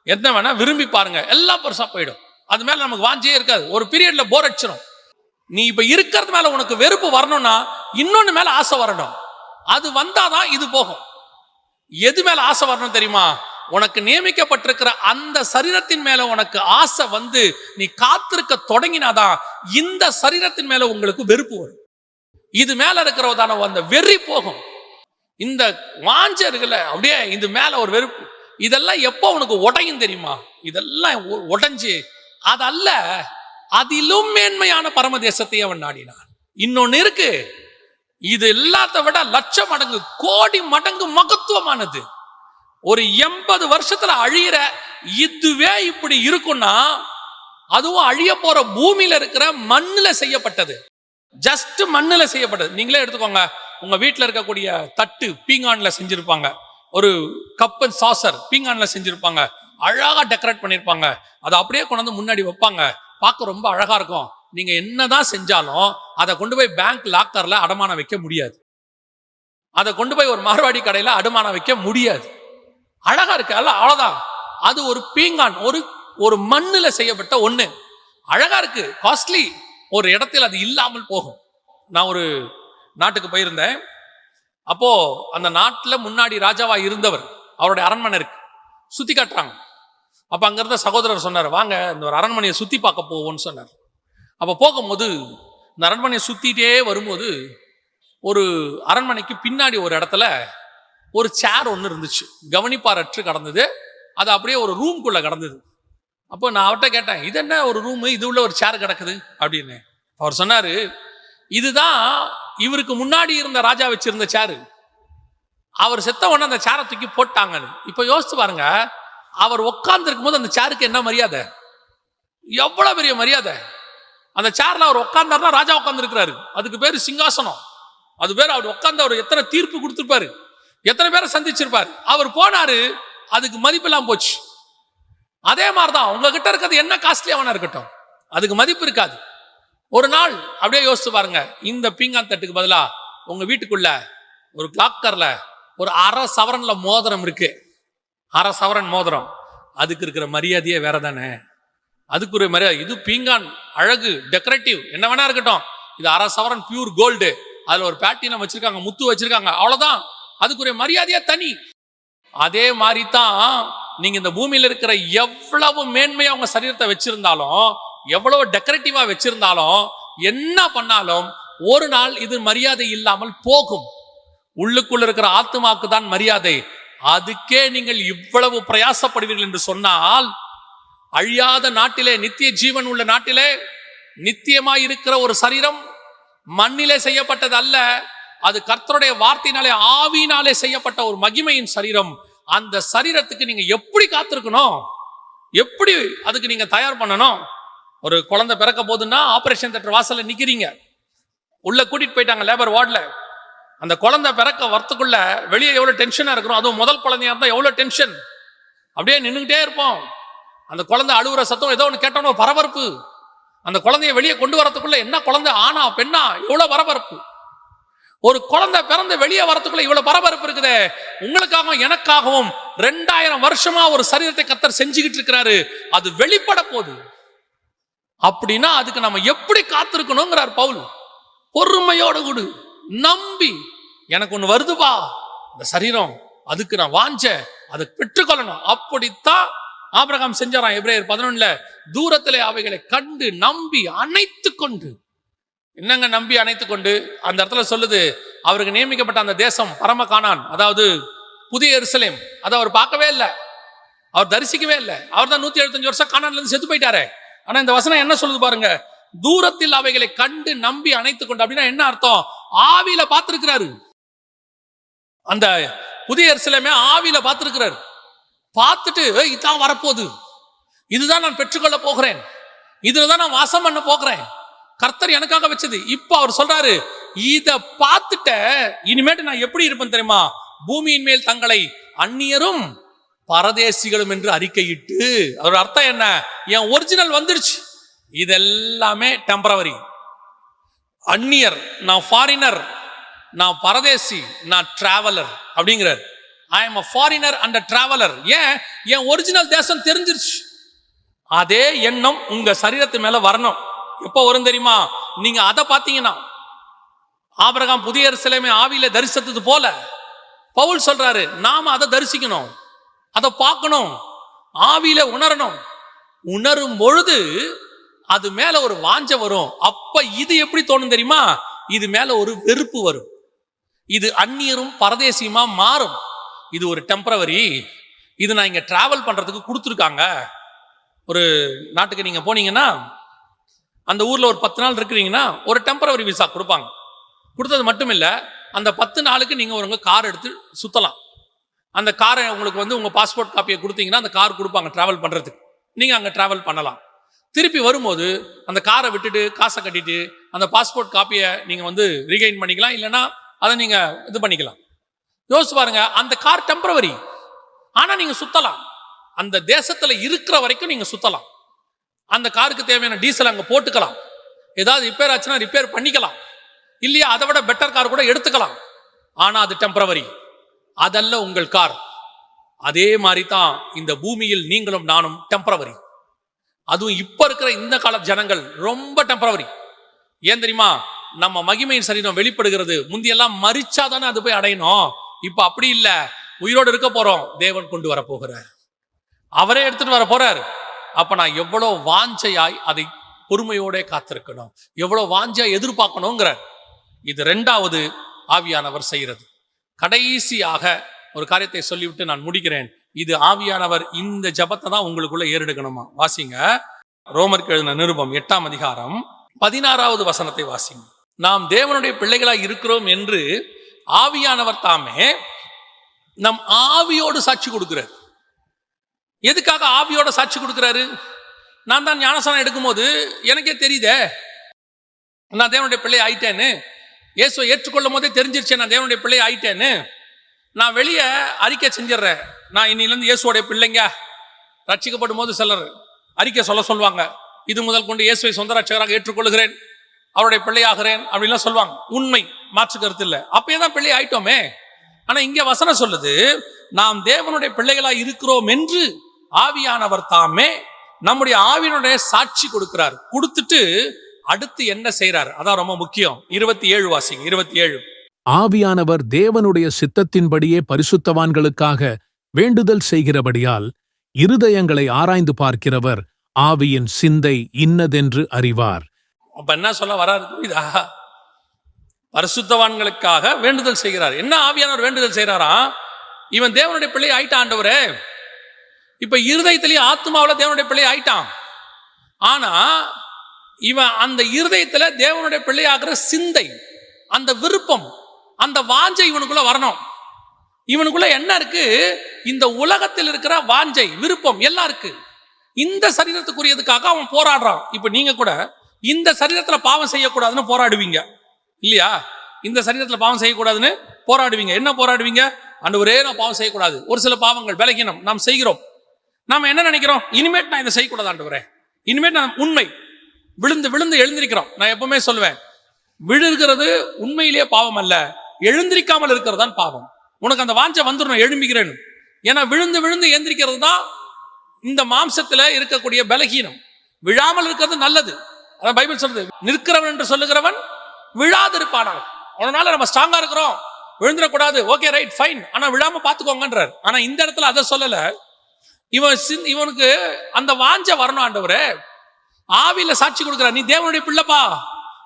Speaker 1: என்ன வேணா விரும்பி பாருங்க, எல்லாம் பெருசா போயிடும். அது மேல நமக்கு வாஞ்சியே இருக்காது. ஒரு பீரியட்ல போர் அடிச்சிடும். நீ இப்ப இருக்கிறது மேல உனக்கு வெறுப்பு வரணும்னா இன்னொன்னு மேல ஆசை வரணும். அது வந்தாதான் இது போகும். எது மேல ஆசை வரணும் தெரியுமா? உனக்கு நியமிக்கப்பட்டிருக்கிற அந்த சரீரத்தின் மேல உனக்கு ஆசை வந்து நீ காத்திருக்க தொடங்கினாதான் இந்த சரீரத்தின் மேல உங்களுக்கு வெறுப்பு வரும். இது மேல இருக்கிறதான அந்த வெறி போகும். இந்த வாஞ்சர்கள அப்படியே இது மேல ஒரு வெறுப்பு, இதெல்லாம் எப்போ உனக்கு உடையும் தெரியுமா? இதெல்லாம் உடைஞ்சு அதல்ல, அதிலும் மேன்மையான பரமதேசத்தை அவன் நாடினான். இன்னொன்னு இருக்கு, இது எல்லாத்த விட லட்சம் மடங்கு கோடி மடங்கு மகத்துவமானது. ஒரு 80 வருஷத்துல அழியிற இதுவே இப்படி இருக்கும்னா, அதுவும் அழிய போற பூமியில இருக்கிற மண்ணுல செய்யப்பட்டது. ஜஸ்ட் மண்ணுல செய்யப்பட்டது. நீங்களே எடுத்துக்கோங்க, உங்க வீட்டுல இருக்கக்கூடிய தட்டு பீங்கான்ல செஞ்சிருப்பாங்க, ஒரு கப் அண்ட் சாசர் பீங்கான்ல செஞ்சிருப்பாங்க, அழகா டெக்கரேட் பண்ணிருப்பாங்க. அதை அப்படியே கொண்டு வந்து முன்னாடி வைப்பாங்க, பார்க்க ரொம்ப அழகா இருக்கும். நீங்க என்னதான் செஞ்சாலும் அதை கொண்டு போய் பேங்க் லாக்கர்ல அடமானம் வைக்க முடியாது. அதை கொண்டு போய் ஒரு மார்வாடி கடையில அடமானம் வைக்க முடியாது. அழகா இருக்கு அல்ல, அவ்வளவுதான். அது ஒரு பீங்கான், ஒரு மண்ணுல செய்யப்பட்ட ஒண்ணு. அழகா இருக்கு, காஸ்ட்லி. ஒரு இடத்தில் அது இல்லாமல் போகும். நான் ஒரு நாட்டுக்கு போயிருந்தேன். அப்போ அந்த நாட்டுல முன்னாடி ராஜாவா இருந்தவர், அவருடைய அரண்மனை இருக்கு, சுத்தி காட்டுறாங்க. அப்ப அங்க இருந்த சகோதரர் சொன்னார், வாங்க இந்த ஒரு அரண்மனையை சுத்தி பார்க்க போவோம்னு சொன்னார். அப்ப போகும்போது இந்த அரண்மனையை சுத்திட்டே வரும்போது ஒரு அரண்மனைக்கு பின்னாடி ஒரு இடத்துல ஒரு சேர் ஒன்று இருந்துச்சு, கவனிப்பாரற்று கடந்தது. அது அப்படியே ஒரு ரூம்குள்ள கடந்தது. அப்போ நான் அவர்கிட்ட கேட்டேன், இது என்ன ஒரு ரூமு, இது உள்ள ஒரு சேர் கிடக்குது அப்படின்னு. அவர் சொன்னாரு, இதுதான் இவருக்கு முன்னாடி இருந்த ராஜா வச்சிருந்த சேரு. அவர் செத்த உடனே அந்த சேரை தூக்கி போட்டாங்கன்னு. இப்ப யோசிச்சு பாருங்க, அவர் உட்கார்ந்து இருக்கும் போது அந்த சேருக்கு என்ன மரியாதை, எவ்வளவு பெரிய மரியாதை. அந்த சேர்ல அவர் உட்கார்ந்தாருன்னா ராஜா உட்கார்ந்து இருக்கிறாரு, அதுக்கு பேரு சிங்காசனம். அது பேர் அவர் உட்கார்ந்து அவர் எத்தனை தீர்ப்பு கொடுத்திருப்பாரு, எத்தனை பேரை சந்திச்சிருப்பாரு. அவர் போனாரு, அதுக்கு மதிப்பெல்லாம் போச்சு. அதே மாதிரிதான் உங்ககிட்ட இருக்கிறது என்ன காஸ்ட்லியாவனா இருக்கட்டும், அதுக்கு மதிப்பு இருக்காது. ஒரு நாள் அப்படியே யோசிச்சு பாருங்க, இந்த பீங்கான் தட்டுக்கு பதிலா உங்க வீட்டுக்குள்ள ஒரு லாக்கர்ல ஒரு 1/2 சவரன்ல மோதிரம் இருக்கு, 1/2 சவரன் மோதிரம். அதுக்கு இருக்கிற மரியாதையே வேற தானே. அதுக்கு ஒரு மரியாதை. இது பீங்கான் அழகு, டெக்கரேட்டிவ், என்ன வேணா இருக்கட்டும். இது 1/2 சவரன் பியூர் கோல்டு, அதுல ஒரு பேட்டினம் வச்சிருக்காங்க, முத்து வச்சிருக்காங்க, அவ்வளவுதான். அதுக்குரிய மரியாதையா தனி. அதே மாதிரி தான் நீங்க இந்த பூமியில இருக்கிற எவ்வளவு மேன்மையா உங்க சரீரத்தை வச்சிருந்தாலும், எவ்வளவு டெக்கரேட்டிவா வச்சிருந்தாலும், என்ன பண்ணாலும் ஒரு நாள் இது மரியாதை இல்லாமல் போகும். உள்ளுக்குள்ள இருக்கிற ஆத்மாக்கு தான் மரியாதை. அதுக்கே நீங்கள் இவ்வளவு பிரயாசப்படுவீர்கள் என்று சொன்னால், அழியாத நாட்டிலே, நித்திய ஜீவன் உள்ள நாட்டிலே, நித்தியமாய் இருக்கிற ஒரு சரீரம் மண்ணிலே செய்யப்பட்டது அல்ல, அது கர்த்தருடைய வார்த்தையினாலே ஆவியினாலே செய்யப்பட்ட ஒரு மகிமையின் சரீரம். அந்த சரீரத்துக்கு நீங்க எப்படி காத்திருக்கணும், எப்படி அதுக்கு நீங்க தயார் பண்ணணும். ஒரு குழந்தை பிறக்க போதுன்னா ஆபரேஷன் தியேட்டர் வாசல்ல நிக்கிறீங்க, உள்ள கூட்டிட்டு போயிட்டாங்க லேபர் வார்டுல. அந்த குழந்தை பிறக்க வரத்துக்குள்ள வெளியே எவ்வளவு டென்ஷனா இருக்கிறோம். அதுவும் முதல் குழந்தையா இருந்தா எவ்வளவு டென்ஷன். அப்படியே நின்றுகிட்டே இருப்போம். அந்த குழந்தை அழுகுற சத்தம் ஏதோ ஒன்று கேட்டோம், பரபரப்பு. அந்த குழந்தைய வெளியே கொண்டு வரத்துக்குள்ள என்ன குழந்தை, ஆனா பெண்ணா, எவ்வளவு பரபரப்பு. ஒரு குழந்தை பிறந்து வெளியே வரத்துக்குள்ள இவ்வளவு பரபரப்பு இருக்குதே. உங்களுக்காகவும் எனக்காகவும் 2000 வருஷமா ஒரு சரீரத்தை கர்த்தர் செஞ்சுக்கிட்டு இருக்கிறாரு. அது வெளிப்பட போகுது. அப்படின்னா அதுக்கு நம்ம எப்படி காத்திருக்கணுங்கிறார் பவுல். பொறுமையோடு கூடு, நம்பி, எனக்கு ஒண்ணு வருதுப்பா இந்த சரீரம், அதுக்கு நான் வாஞ்ச, அதை பெற்றுக்கொள்ளணும். அப்படித்தான் ஆபிரகாம் செஞ்சாராம். எபிரேயர் 11 தூரத்திலே அவைகளை கண்டு நம்பி அணைத்து கொண்டு. என்னங்க நம்பி அணைத்து கொண்டு? அந்த இடத்துல சொல்லுது, அவருக்கு நியமிக்கப்பட்ட அந்த தேசம் பரம கானான், அதாவது புதிய எருசலேம், அதை அவர் பார்க்கவே இல்லை, அவர் தரிசிக்கவே இல்லை. அவர் தான் 175 வருஷம் கானான்ல இருந்து செத்து போயிட்டாரு. ஆனா இந்த வசனம் என்ன சொல்லுது பாருங்க, தூரத்தில் அவைகளை கண்டு நம்பி அணைத்து கொண்டு. அப்படின்னா என்ன அர்த்தம்? ஆவியில பார்த்திருக்கிறாரு. அந்த புதிய எருசலேமே ஆவியில பார்த்திருக்கிறாரு. பார்த்துட்டு இதான் வரப்போகுது, இதுதான் நான் பெற்றுக்கொள்ள போகிறேன், இதுலதான் நான் வாசம் பண்ண போகிறேன், கர்த்தர் எனக்காக வச்சது. இப்ப அவர் சொல்றாரு, இத பார்த்துட்ட இனிமேட்டு நான் எப்படி இருப்பேன் தெரியுமா? பூமியின் மேல் தங்களை அந்நியரும் பரதேசிகளும் என்று அறிக்கையிட்டு. அதோட அர்த்தம் என்ன? என் ஒரிஜினல் வந்துருச்சு, இதெல்லாமே டெம்பரவரி. அந்நியர், நான் ஃபாரினர், நான் பரதேசி, நான் டிராவலர் அப்படிங்கிறார். I am a foreigner and a traveler. ஏன்? என் ஒரிஜினல் தேசம் தெரிஞ்சிருச்சு. அதே எண்ணம் உங்க சரீரத்து மேல வரணும். எப்போ வரும் தெரியுமா? நீங்க அதை பார்த்தீங்கன்னா, ஆபிரகாம் புதிய எருசலேமை ஆவியில தரிசித்தது போல பவுல் சொல்றாரு, நாம அதை தரிசிக்கணும், அதை பார்க்கணும், ஆவியில உணரணும். உணரும் பொழுது அது மேல ஒரு வாஞ்சை வரும். அப்ப இது எப்படி தோணும் தெரியுமா? இது மேல ஒரு வெறுப்பு வரும். இது அந்நியரும் பரதேசியுமா மாறும். இது ஒரு டெம்பரவரி, இது நான் இங்க டிராவல் பண்றதுக்கு கொடுத்துருக்காங்க. ஒரு நாட்டுக்கு நீங்க போனீங்கன்னா, அந்த ஊர்ல ஒரு 10 நாள் இருக்கிறீங்கன்னா ஒரு டெம்பரவரி விசா கொடுப்பாங்க. கொடுத்தது மட்டும் இல்ல, அந்த 10 நாளுக்கு நீங்க ஒரு கார் எடுத்து சுத்தலாம். அந்த காரை உங்களுக்கு உங்க பாஸ்போர்ட் காப்பியை கொடுத்தீங்கன்னா அந்த கார் கொடுப்பாங்க டிராவல் பண்றதுக்கு. நீங்க அங்க டிராவல் பண்ணலாம். திருப்பி வரும்போது அந்த காரை விட்டுட்டு காசை கட்டிட்டு அந்த பாஸ்போர்ட் காப்பியை நீங்க ரீகைன் பண்ணிக்கலாம், இல்லைன்னா அதை நீங்க இது பண்ணிக்கலாம். யோசிச்சு பாருங்க, அந்த கார் டெம்பரவரி, ஆனா நீங்க சுத்தலாம். அந்த தேசத்துல இருக்கிற வரைக்கும் நீங்க சுத்தலாம். அந்த காருக்கு தேவையான டீசல் அங்க போட்டுக்கலாம், ஏதாவது ரிப்பேர் ஆச்சுன்னா ரிப்பேர் பண்ணிக்கலாம், இல்லையா அதை விட பெட்டர் கார் கூட எடுத்துக்கலாம். ஆனா அது டெம்பரவரி, அதல்ல உங்கள் கார். அதே மாதிரி தான் இந்த பூமியில் நீங்களும் நானும் டெம்பரவரி. அதுவும் இப்ப இருக்கிற இந்த கால ஜனங்கள் ரொம்ப டெம்பரவரி. ஏன் தெரியுமா? நம்ம மகிமையின் சரீரம் வெளிப்படுகிறது. முந்தியெல்லாம் மரிச்சாதானே அது போய் அடையணும். இப்ப அப்படி இல்ல, உயிரோடு இருக்க போறோம், தேவன் கொண்டு வர போகிறார், அவரே எடுத்துட்டு வர போறார். அப்ப நான் எவ்வளவு வாஞ்சையாய் அதை பொறுமையோட காத்திருக்கணும், எவ்வளவு வாஞ்சையா எதிர்பார்க்கணுங்கிறார். இது 2வது ஆவியானவர் செய்யறது. கடைசியாக ஒரு காரியத்தை சொல்லிவிட்டு நான் முடிக்கிறேன். இது ஆவியானவர் இந்த ஜபத்தை தான் உங்களுக்குள்ள ஏறெடுக்கணுமா. வாசிங்க, ரோமருக்கு எழுதின நிருபம் 8ஆம் அதிகாரம் 16வது வசனத்தை வாசிங்க. நாம் தேவனுடைய பிள்ளைகளாய் இருக்கிறோம் என்று ஆவியானவர் தாமே நம் ஆவியோடு சாட்சி கொடுக்கிறார். எதுக்காக ஆவியோட சாட்சி கொடுக்கிறாரு? நான் தான் ஞானஸ்நானம் எடுக்கும்போது எனக்கே தெரியுதே நான் தேவனுடைய பிள்ளை ஆயிட்டேன்னு. இயேசுவை ஏற்றுக்கொள்ளும் போதே தெரிஞ்சிருச்சேன் நான் தேவனுடைய பிள்ளை ஆயிட்டேன்னு. நான் வெளியே அறிக்கை செஞ்சிடறேன், நான் இன்னிலிருந்து இயேசுவோடைய பிள்ளைங்க. ரட்சிக்கப்படும் போது சிலர் அறிக்கை சொல்லுவாங்க, இது முதல் கொண்டு இயேசுவை சொந்த ரட்சகராக ஏற்றுக்கொள்கிறேன், அவருடைய பிள்ளையாகிறேன் அப்படின்லாம் சொல்லுவாங்க. உண்மை, மாற்று கருத்து இல்லை. அப்பயே தான் பிள்ளை ஆயிட்டோமே. ஆனா இங்க வசனம் சொல்லுது, நாம் தேவனுடைய பிள்ளைகளாய் இருக்கிறோம் என்று ஆவியானவர் தாமே நம்முடைய ஆவியினுடைய சாட்சி கொடுக்கிறார். கொடுத்துட்டு அடுத்து என்ன செய்யறார்? அதான் ரொம்ப முக்கியம். 27 வாசிங்க. 27.
Speaker 2: ஆவியானவர் தேவனுடைய சித்தத்தின்படியே பரிசுத்தவான்களுக்காக வேண்டுதல் செய்கிறபடியால் இருதயங்களை ஆராய்ந்து பார்க்கிறவர் ஆவியின் சிந்தை இன்னதென்று அறிவார்.
Speaker 1: அப்ப என்ன சொல்ல வராரு புரியுதா? பரிசுத்தவான்களுக்காக வேண்டுதல் செய்கிறார். என்ன ஆவியானவர் வேண்டுதல் செய்யறாரா? இவன் தேவனுடைய பிள்ளை ஆயிட்டான் ஆண்டவரே. இப்ப இருதயத்திலேயே ஆத்மாவில தேவனுடைய பிள்ளை ஆயிட்டான். ஆனா இவன் அந்த இருதயத்துல தேவனுடைய பிள்ளையாகிற சிந்தை, அந்த விருப்பம், அந்த வாஞ்சை இவனுக்குள்ள வரணும். இவனுக்குள்ள என்ன இருக்கு? இந்த உலகத்தில் இருக்கிற வாஞ்சை, விருப்பம் எல்லாம் இருக்கு. இந்த சரீரத்துக்குரியதுக்காக அவன் போராடுறான். இப்ப நீங்க கூட இந்த சரீரத்துல பாவம் செய்யக்கூடாதுன்னு போராடுவீங்க இல்லையா? இந்த சரீரத்துல பாவம் செய்யக்கூடாதுன்னு போராடுவீங்க. என்ன போராடுவீங்க? ஆண்டவரே நான் பாவம் செய்யக்கூடாது. ஒரு சில பாவங்கள் பலகீனம் நாம் செய்கிறோம். நாம என்ன நினைக்கிறோம்? இனிமேட் நான் இதை செய்யக்கூடாது ஆண்டவரே, இனிமேட் நான் உண்மை விழுந்து விழுந்து எழுந்திருக்கிறோம். நான் எப்பவுமே சொல்லுவேன், விழுகிறது உண்மையிலேயே பாவம் அல்ல, எழுந்திருக்காமல் இருக்கிறது தான் பாவம். உனக்கு அந்த வாஞ்சை வந்துடணும், எழும்பிக்கிறேன்னு. ஏன்னா விழுந்து விழுந்து எழுந்திருக்கிறது தான் இந்த மாம்சத்துல இருக்கக்கூடிய பலகீனம். விழாமல் இருக்கிறது நல்லது. அதான் பைபிள் சொல்றது, நிற்கிறவன் என்று சொல்லுகிறவன் விழாது இருப்பானா. அதனால நம்ம ஸ்ட்ராங்கா இருக்கிறோம், விழுந்துடக்கூடாது, ஓகே ரைட் ஃபைன், ஆனா விழாம பாத்துக்கோங்கன்றார். ஆனா இந்த இடத்துல அதை சொல்லல. இவனுக்கு அந்த வாஞ்சை வரணும். ஆண்டவரே ஆவியில சாட்சி கொடுக்கிறார், நீ தேவனுடைய பிள்ளைப்பா,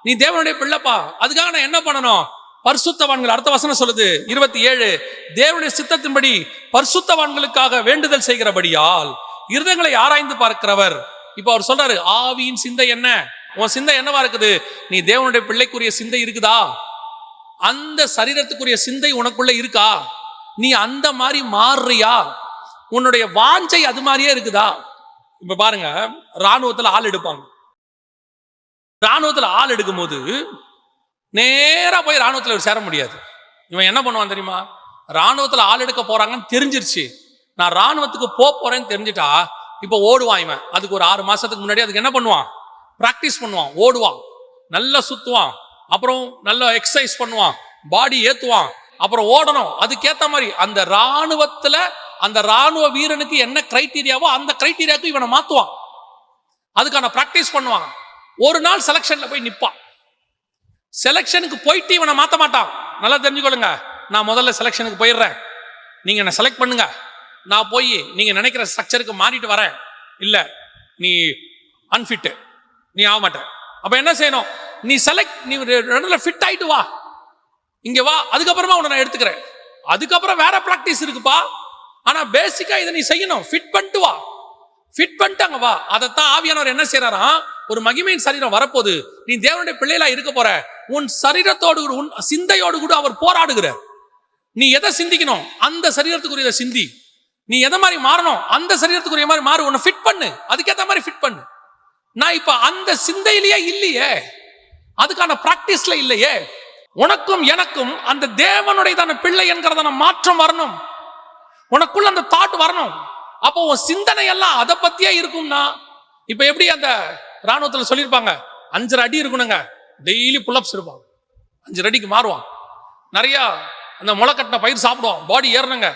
Speaker 1: நீ தேவனுடைய பிள்ளைப்பா. அதுக்காக நான் என்ன பண்ணணும்? பரிசுத்தவான்கள். அடுத்த வசனம் சொல்லுது 27, தேவனுடைய சித்தத்தின்படி பரிசுத்தவான்களுக்காக வேண்டுதல் செய்கிறபடியால் இருதயங்களை ஆராய்ந்து பார்க்கிறவர். இப்ப அவர் சொல்றாரு, ஆவியின் சிந்தை என்ன? உன் சிந்தை என்னவா இருக்குது? நீ தேவனுடைய பிள்ளைக்குரிய சிந்தை இருக்குதா? அந்த சரீரத்துக்குரிய சிந்தை உனக்குள்ள இருக்கா? நீ அந்த மாதிரி மாறுறியா? உன்னுடைய வாஞ்சை அது மாதிரியே இருக்குதா? இப்ப பாருங்க, ராணுவத்துல ஆள் எடுப்பாங்க. ராணுவத்துல ஆள் எடுக்கும் போது நேரா போய் ராணுவத்துல சேர முடியாது. இவன் என்ன பண்ணுவான் தெரியுமா? ராணுவத்துல ஆள் எடுக்க போறாங்கன்னு தெரிஞ்சிருச்சு, நான் ராணுவத்துக்கு போறேன்னு தெரிஞ்சுட்டா இப்ப ஓடுவான் இவன். அதுக்கு ஒரு 6 மாசத்துக்கு முன்னாடி அதுக்கு என்ன பண்ணுவான்? பிராக்டிஸ் பண்ணுவான், ஓடுவான், நல்லா சுத்துவான், அப்புறம் நல்லா எக்ஸசைஸ் பண்ணுவான், பாடி ஏத்துவான், அப்புறம் ஓடணும். அதுக்கேத்த மாதிரி அந்த ராணுவத்துல அந்த ராணுவ வீரனுக்கு என்ன கிரைட்டீரியாவோ அந்த கிரைட்டீரியாவுக்கு இவனை மாத்துவான். அதுக்கான பிராக்டிஸ் பண்ணுவான். ஒரு நாள் செலக்ஷன்ல போய் நிப்பான். செலக்ஷனுக்கு போயிட்டு இவனை மாத்த மாட்டான். நல்லா தெரிஞ்சுக்கொள்ளுங்க, நான் முதல்ல செலக்ஷனுக்கு போயிடுறேன், நீங்க என்ன செலக்ட் பண்ணுங்க, நான் போய் நீங்க நினைக்கிற ஸ்ட்ரக்சருக்கு மாறிட்டு வரேன், இல்ல நீ அன்ஃபிட், நீ ஆக மாட்ட. அப்ப என்ன செய்யணும், நீ செலக்ட், நீ ஃபிட் ஆயிட்டு வா, இங்க வா, அதுக்கப்புறமா உன்னை நான் எடுத்துக்கிறேன். அதுக்கப்புறம் வேற பிராக்டிஸ் இருக்குப்பா, ஆனா பேசிக்கா இதை நீ செய்யணும். ஃபிட் பண்ணிட்டு வா, ஃபிட் பண்ணிட்டாங்க வா. அதைத்தான் ஆவியானவர் என்ன செய்யறாராம், ஒரு மகிமையின் சரீரம் வரப்போது, நீ தேவனுடைய பிள்ளைகளா இருக்க போற, உன் சரீரத்தோடு உன் சிந்தையோடு கூட அவர் போராடுகிறார். நீ எதை சிந்திக்கணும் அந்த சரீரத்துக்குரிய சிந்தி, நீ எதை மாதிரி மாறணும் அந்த சரீரத்துக்குரிய மாதிரி மாறு, உன்னை ஃபிட் பண்ணு, அதுக்கேற்ற மாதிரி ஃபிட் பண்ணு. நான் இப்ப அந்த சிந்தையிலேயே இல்லையே, அதுக்கான பிராக்டிஸ்ல இல்லையே. உனக்கும் எனக்கும் அந்த தேவனுடைய பிள்ளை என்கிறதான மாற்றம் வரணும், உனக்குள்ள அந்த தாட் வரணும். அப்போ உன் சிந்தனை எல்லாம் அதை பத்தியே இருக்கும்னா, இப்ப எப்படி அந்த ராணுவத்தில் சொல்லியிருப்பாங்க 5 அடி இருக்கணுங்க, டெய்லி புல்லப்ஸ் இருப்பான், 5 அடிக்கு மாறுவான், நிறைய அந்த முளைக்கட்டின பயிர் சாப்பிடுவான், பாடி ஏறணுங்க.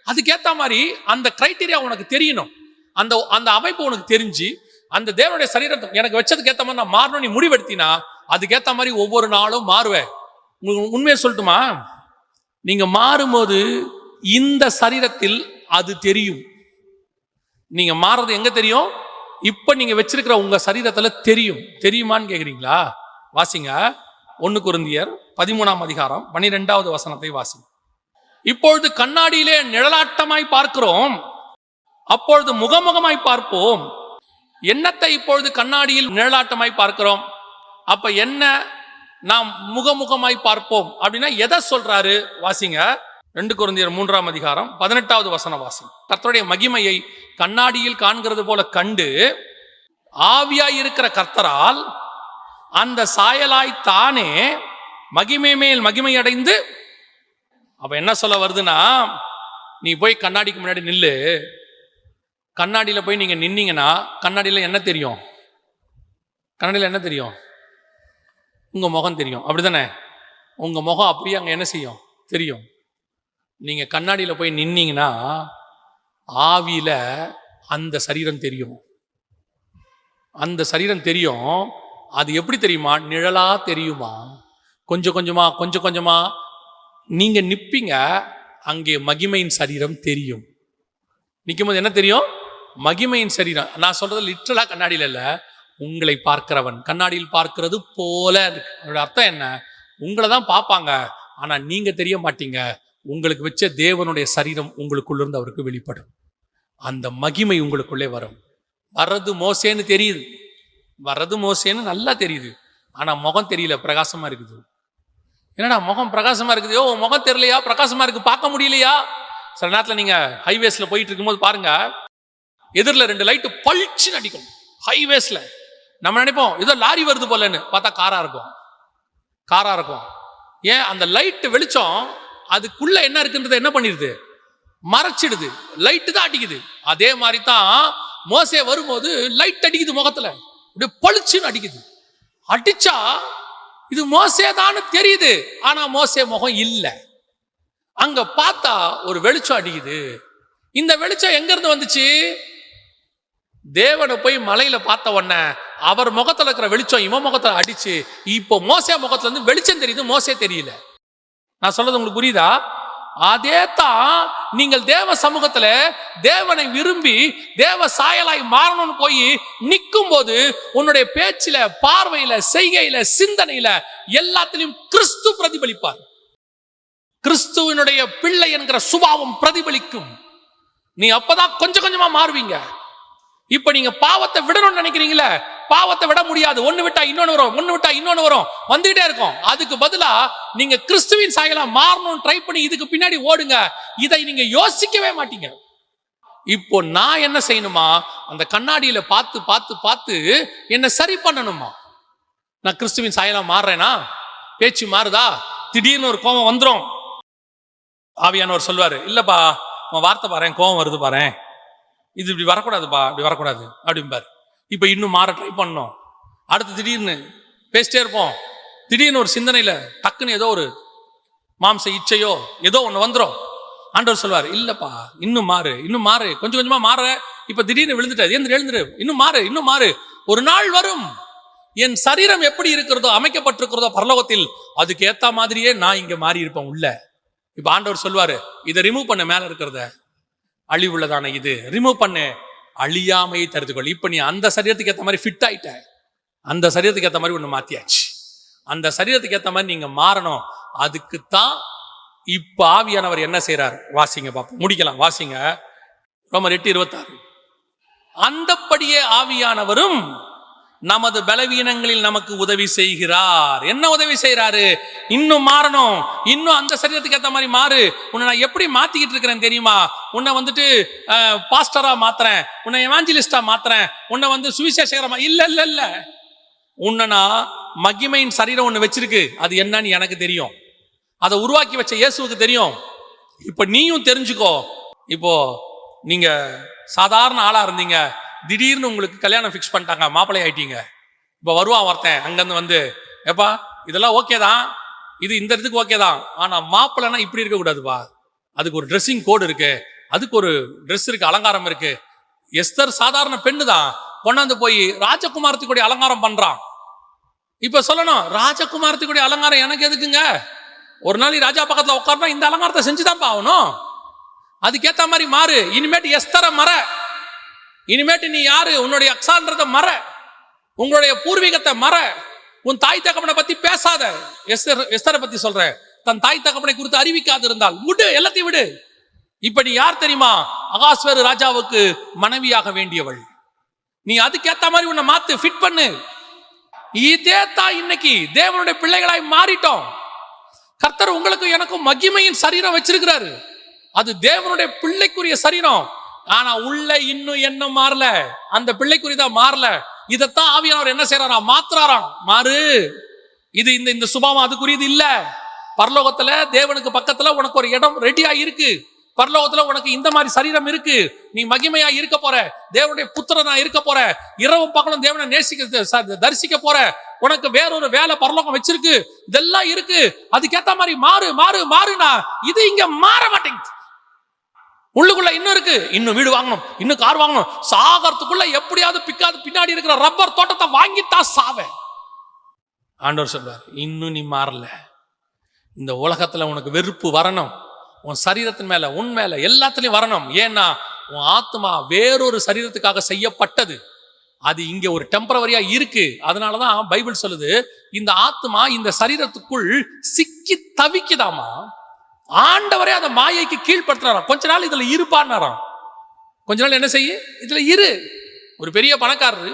Speaker 1: அதுக்கேற்ற மாதிரி அந்த கிரைட்டீரியா உனக்கு தெரியணும், அந்த அந்த அமைப்பு உனக்கு தெரிஞ்சு அந்த தேவனுடைய சரீரத்தை எனக்கு வச்சதுக்கு ஏற்ற மாதிரி நான் மாறணும் நீ முடிவெடுத்தினா அதுக்கேற்ற மாதிரி ஒவ்வொரு நாளும் மாறுவேன். உண்மையை சொல்லட்டுமா, நீங்க மாறும்போது இந்த சரீரத்தில் அது தெரியும். நீங்க மாறுறது எங்க தெரியும், இப்ப நீங்க வச்சிருக்கிற உங்க சரீரத்துல தெரியும். தெரியுமான்னு கேக்குறீங்களா? வாசிங்க 1 கொரிந்தியர் 13ஆம் அதிகாரம் 12வது வசனத்தை வாசிங்க. இப்பொழுது கண்ணாடியிலே நிழலாட்டமாய் பார்க்கிறோம், அப்பொழுது முகமுகமாய் பார்ப்போம். என்னத்தை இப்பொழுது கண்ணாடியில் நிழலாட்டமாய் பார்க்கிறோம், அப்ப என்ன நாம் முகமுகமாய் பார்ப்போம் அப்படின்னா எதை சொல்றாரு? வாசிங்க 2 கொரிந்தியர் 3ஆம் அதிகாரம் 18வது வசனம் வாசிங்க. கர்த்தருடைய மகிமையை கண்ணாடியில் காண்கிறது போல கண்டு ஆவியாய் இருக்கிற கர்த்தரால் அந்த சாயலாய் தானே மகிமை மேல் மகிமை அடைந்து. அப்ப என்ன சொல்ல வருதுன்னா, நீ போய் கண்ணாடிக்கு முன்னாடி நில்லு, கண்ணாடியில போய் நீங்க நின்னீங்கன்னா கண்ணாடியில என்ன தெரியும்? கண்ணாடியில என்ன தெரியும்? உங்க முகம் தெரியும், அப்படிதானே? உங்க முகம் அப்படியே அங்க என்ன செய்யும்? தெரியும். நீங்க கண்ணாடியில போய் நின்னீங்கன்னா ஆவியில அந்த சரீரம் தெரியும், அந்த சரீரம் தெரியும். அது எப்படி தெரியுமா? நிழலா தெரியுமா? கொஞ்சம் கொஞ்சமா கொஞ்சம் கொஞ்சமா நீங்க நிப்பீங்க, அங்கே மகிமையின் சரீரம் தெரியும். நிற்கும் போது என்ன தெரியும்? மகிமையின் சரீரம். நான் சொல்றது லிட்டரலா கண்ணாடியில இல்ல, உங்களை பார்க்கிறவன் கண்ணாடியில் பார்க்கிறது போல. அதோட அர்த்தம் என்ன? உங்களை தான் பார்ப்பாங்க, ஆனா நீங்க தெரிய மாட்டீங்க. உங்களுக்கு வச்ச தேவனுடைய சரீரம் உங்களுக்குள்ளிருந்து அவருக்கு வெளிப்படும், அந்த மகிமை உங்களுக்குள்ளே வரும். வர்றது மோசேன்னு தெரியுது, வர்றது மோசேன்னு நல்லா தெரியுது, ஆனா முகம் தெரியல, பிரகாசமா இருக்குது. என்னடா முகம் பிரகாசமா இருக்குது? ஓ முகம் தெரியலையா? பிரகாசமா இருக்கு, பார்க்க முடியலையா? சில நேரத்தில் நீங்க ஹைவேஸ்ல போயிட்டு இருக்கும்போது பாருங்க, எதிரில் 2 லைட்டு பளிச்சுன்னு அடிக்கும் ஹைவேஸ்ல. நம்ம நினைப்போம் ஏதோ லாரி வருது போலன்னு, பார்த்தா காரா இருக்கும், காரா இருக்கும். ஏன்? அந்த லைட்டு வெளிச்சம் அதுக்குள்ள என்ன இருக்குன்றதை என்ன பண்ணிடுது? மறைச்சிடுது. லைட்டு தான் அடிக்குது. அதே மாதிரி தான் மோசே வரும்போது லைட் அடிக்குது முகத்துல, அப்படியே பளிச்சுன்னு அடிக்குது. அடிச்சா இது மோசே தான் தெரியுது, ஆனா மோசே முகம் இல்ல. அங்க பார்த்தா ஒரு வெளிச்சம் அடிக்குது. இந்த வெளிச்சம் எங்க இருந்து வந்துச்சு? தேவனை போய் மலையில பார்த்த உடனே அவர் முகத்துல இருக்கிற வெளிச்சம் இவன் முகத்துல அடிச்சு, இப்போ மோசே முகத்துல இருந்து வெளிச்சம் தெரியுது, மோசே தெரியல. நான் சொல்றது உங்களுக்கு புரியுதா? அதே தான் நீங்கள் தேவ சமூகத்துல தேவனை விரும்பி தேவ சாயலாய் மாறணும்னு போய் நிற்கும் போது உன்னுடைய பேச்சில, பார்வையில, செய்கையில, சிந்தனையில எல்லாத்திலையும் கிறிஸ்து பிரதிபலிப்பார். கிறிஸ்துவினுடைய பிள்ளை என்கிற சுபாவம் பிரதிபலிக்கும். நீ அப்பதான் கொஞ்சம் கொஞ்சமா மாறுவீங்க. இப்ப நீங்க பாவத்தை விடணும்னு நினைக்கிறீங்களே, பாவத்தை விட முடியாது. ஒண்ணு விட்டா இன்னொன்னு வரும், ஒண்ணு விட்டா இன்னொன்னு வரும், வந்துகிட்டே இருக்கும். அதுக்கு பதிலா நீங்க கிறிஸ்துவின் சாயலா மாறணும் ட்ரை பண்ணி இதுக்கு பின்னாடி ஓடுங்க. இதை நீங்க யோசிக்கவே மாட்டீங்க. இப்போ நான் என்ன செய்யணுமா? அந்த கண்ணாடியில பார்த்து பார்த்து பார்த்து என்ன சரி பண்ணணுமா? நான் கிறிஸ்துவின் சாயலா மாறுறேனா? பேச்சு மாறுதா? திடீர்னு ஒரு கோபம் வந்துடும். ஆவியானவர் சொல்வாரு, இல்லப்பா உன் வார்த்தை பாரு, கோபம் வருது பாரு, இது இப்படி வரக்கூடாதுப்பா, இப்படி வரக்கூடாது அப்படிம்பாரு. இப்போ இன்னும் மாற ட்ரை பண்ணோம். அடுத்து திடீர்னு பேசிட்டே இருப்போம். திடீர்னு ஒரு சிந்தனையில டக்குன்னு ஏதோ ஒரு மாம்ச இச்சையோ ஏதோ ஒன்று வந்துடும். ஆண்டவர் சொல்வார், இல்லப்பா இன்னும் மாறு, இன்னும் மாறு, கொஞ்சம் கொஞ்சமா மாற. இப்ப திடீர்னு விழுந்துட்ட, எழுந்துரு, இன்னும் மாறு, இன்னும் மாறு. ஒரு நாள் வரும், என் சரீரம் எப்படி இருக்கிறதோ, அமைக்கப்பட்டிருக்கிறதோ பரலோகத்தில், அதுக்கு ஏத்த மாதிரியே நான் இங்க மாறி இருப்பேன் உள்ள. இப்ப ஆண்டவர் சொல்வாரு, இதை ரிமூவ் பண்ண, மேல இருக்கிறத அழிவுள்ளதான இது ரிமூவ் பண்ணு, அழியாமையை தருதுகொள். இப்ப நீ அந்த சரீரத்துக்கு ஏற்ற மாதிரி ஃபிட் ஆயிட்ட, அந்த சரீரத்துக்கு ஏற்ற மாதிரி ஒண்ணு மாத்தியாச்சு. அந்த சரீரத்துக்கு ஏற்ற மாதிரி நீங்க மாறணும். அதுக்குத்தான் இப்ப ஆவியானவர் என்ன செய்யறார்? வாசிங்க பாப்போம், முடிக்கலாம், வாசிங்க. ரோமர் 8:26. அந்தப்படியே ஆவியானவரும் நமது பலவீனங்களில் நமக்கு உதவி செய்கிறார். என்ன உதவி செய்யறாரு? இன்னும் மாறணும், இன்னும் அந்த சரீரத்துக்கு ஏற்ற மாதிரி மாறு. உன்னை நான் எப்படி மாத்திக்கிட்டு இருக்கிறேன் தெரியுமா? உன்னை வந்துட்டு பாஸ்டரா மாத்துறேன், உன்னை எவாஞ்சலிஸ்டா மாத்துறேன், உன்னை சுவிசேஷகரமா இல்ல இல்ல இல்ல. உன்னை நான் மகிமையின் சரீரம் ஒண்ணு வச்சிருக்கு, அது என்னன்னு எனக்கு தெரியும், அதை உருவாக்கி வச்ச இயேசுவுக்கு தெரியும். இப்ப நீயும் தெரிஞ்சுக்கோ. இப்போ நீங்க சாதாரண ஆளா இருந்தீங்க, திடீர்னு உங்களுக்கு கல்யாணம் ஃபிக்ஸ் பண்ணிட்டாங்க, மாப்பிள்ளை ஆயிட்டீங்க. இப்போ வருவான் ஒருத்தன் அங்கேருந்து ஏப்பா இதெல்லாம் ஓகே தான், இது இந்த இடத்துக்கு ஓகே தான், ஆனால் மாப்பிள்ளைனா இப்படி இருக்கக்கூடாதுப்பா, அதுக்கு ஒரு ட்ரெஸ்ஸிங் கோடு இருக்கு, அதுக்கு ஒரு ட்ரெஸ் இருக்கு, அலங்காரம் இருக்கு. எஸ்தர் சாதாரண பெண்ணு தான், கொண்டாந்து போய் ராஜகுமாரத்துக்குடைய அலங்காரம் பண்றான். இப்போ சொல்லணும், ராஜகுமாரத்துக்குடைய அலங்காரம் எனக்கு எதுக்குங்க? ஒரு நாள் ராஜா பக்கத்தில் உட்கார்னா இந்த அலங்காரத்தை செஞ்சுதான் ஆகணும். அதுக்கேற்ற மாதிரி மாறு. இனிமேட்டு எஸ்தரை மற, இனிமேட்டு நீ யாரு, உன்னுடைய அக்ஸான்றதை மற, உங்களுடைய பூர்வீகத்தை மற, உன் தாய் தகப்பனை பத்தி பேசாத. எஸ்தரை பத்தி சொல்ற, தன் தாய் தகப்பனை குறித்து அறிவிக்காது இருந்தால் விடு, எல்லாத்தையும் விடு. இப்ப நீ யார் தெரியுமா? அகாஸ்வேரு ராஜாவுக்கு மனைவியாக வேண்டியவள். நீ அதுக்கேற்ற மாதிரி உன்னை மாத்து, ஃபிட் பண்ணு. இதே தான் இன்னைக்கு தேவனுடைய பிள்ளைகளாய் மாறிட்டோம். கர்த்தர் உங்களுக்கு எனக்கும் மகிமையின் சரீரம் வச்சிருக்கிறாரு, அது தேவனுடைய பிள்ளைக்குரிய சரீரம். ஆனா உள்ள இன்னும் என்ன மாறல, அந்த பிள்ளைக்குரியதான் மாறல. இதத்தான் ஆவியானவர் என்ன செய்யறாராம்? மாத்துறாராம். மாறு, இது இந்த சுபாவம் அதுக்குரியது இல்ல. பரலோகத்துல தேவனுக்கு பக்கத்துல உனக்கு ஒரு இடம் ரெடியா இருக்கு. பரலோகத்துல உனக்கு இந்த மாதிரி சரீரம் இருக்கு. நீ மகிமையா இருக்க போற, தேவனுடைய புத்திரனா இருக்க போற, இரவு பகலும் தேவனை தரிசிக்க போற. உனக்கு வேறொரு வேலை பரலோகம் வச்சிருக்கு, இதெல்லாம் இருக்கு. அதுக்கேத்த மாதிரி மாறு மாறு மாறுனா இது இங்க மாற மாட்டேங்குது. உள்ளுக்குள்ள இன்னும் இருக்கு, இன்னும் வீடு வாங்கணும், இன்னும் கார் வாங்கணும். சாகறதுக்குள்ள எப்படியாவது பின்னாடி இருக்கிற ரப்பர் தோட்டத்தை வாங்கிட்டா சாவே. ஆண்டவர் சொல்றார், இன்னும் நீ மாறல. இந்த உலகத்துல உனக்கு வெறுப்பு வரணும், உன் சரீரத்தின் மேல, உன் மேல, எல்லாத்துலயும் வரணும். ஏன்னா உன் ஆத்மா வேறொரு சரீரத்துக்காக செய்யப்பட்டது. அது இங்க ஒரு டெம்பரவரியா இருக்கு. அதனாலதான் பைபிள் சொல்லுது, இந்த ஆத்மா இந்த சரீரத்துக்குள் சிக்கி தவிக்குதாமா. ஆண்டவரே அந்த மாயைக்கு கீழ்படுத்துறாராம். கொஞ்ச நாள் இதுல இருப்பான்னாராம். கொஞ்ச நாள் என்ன செய்ய, இதுல இரு. ஒரு பெரிய பணக்காரரு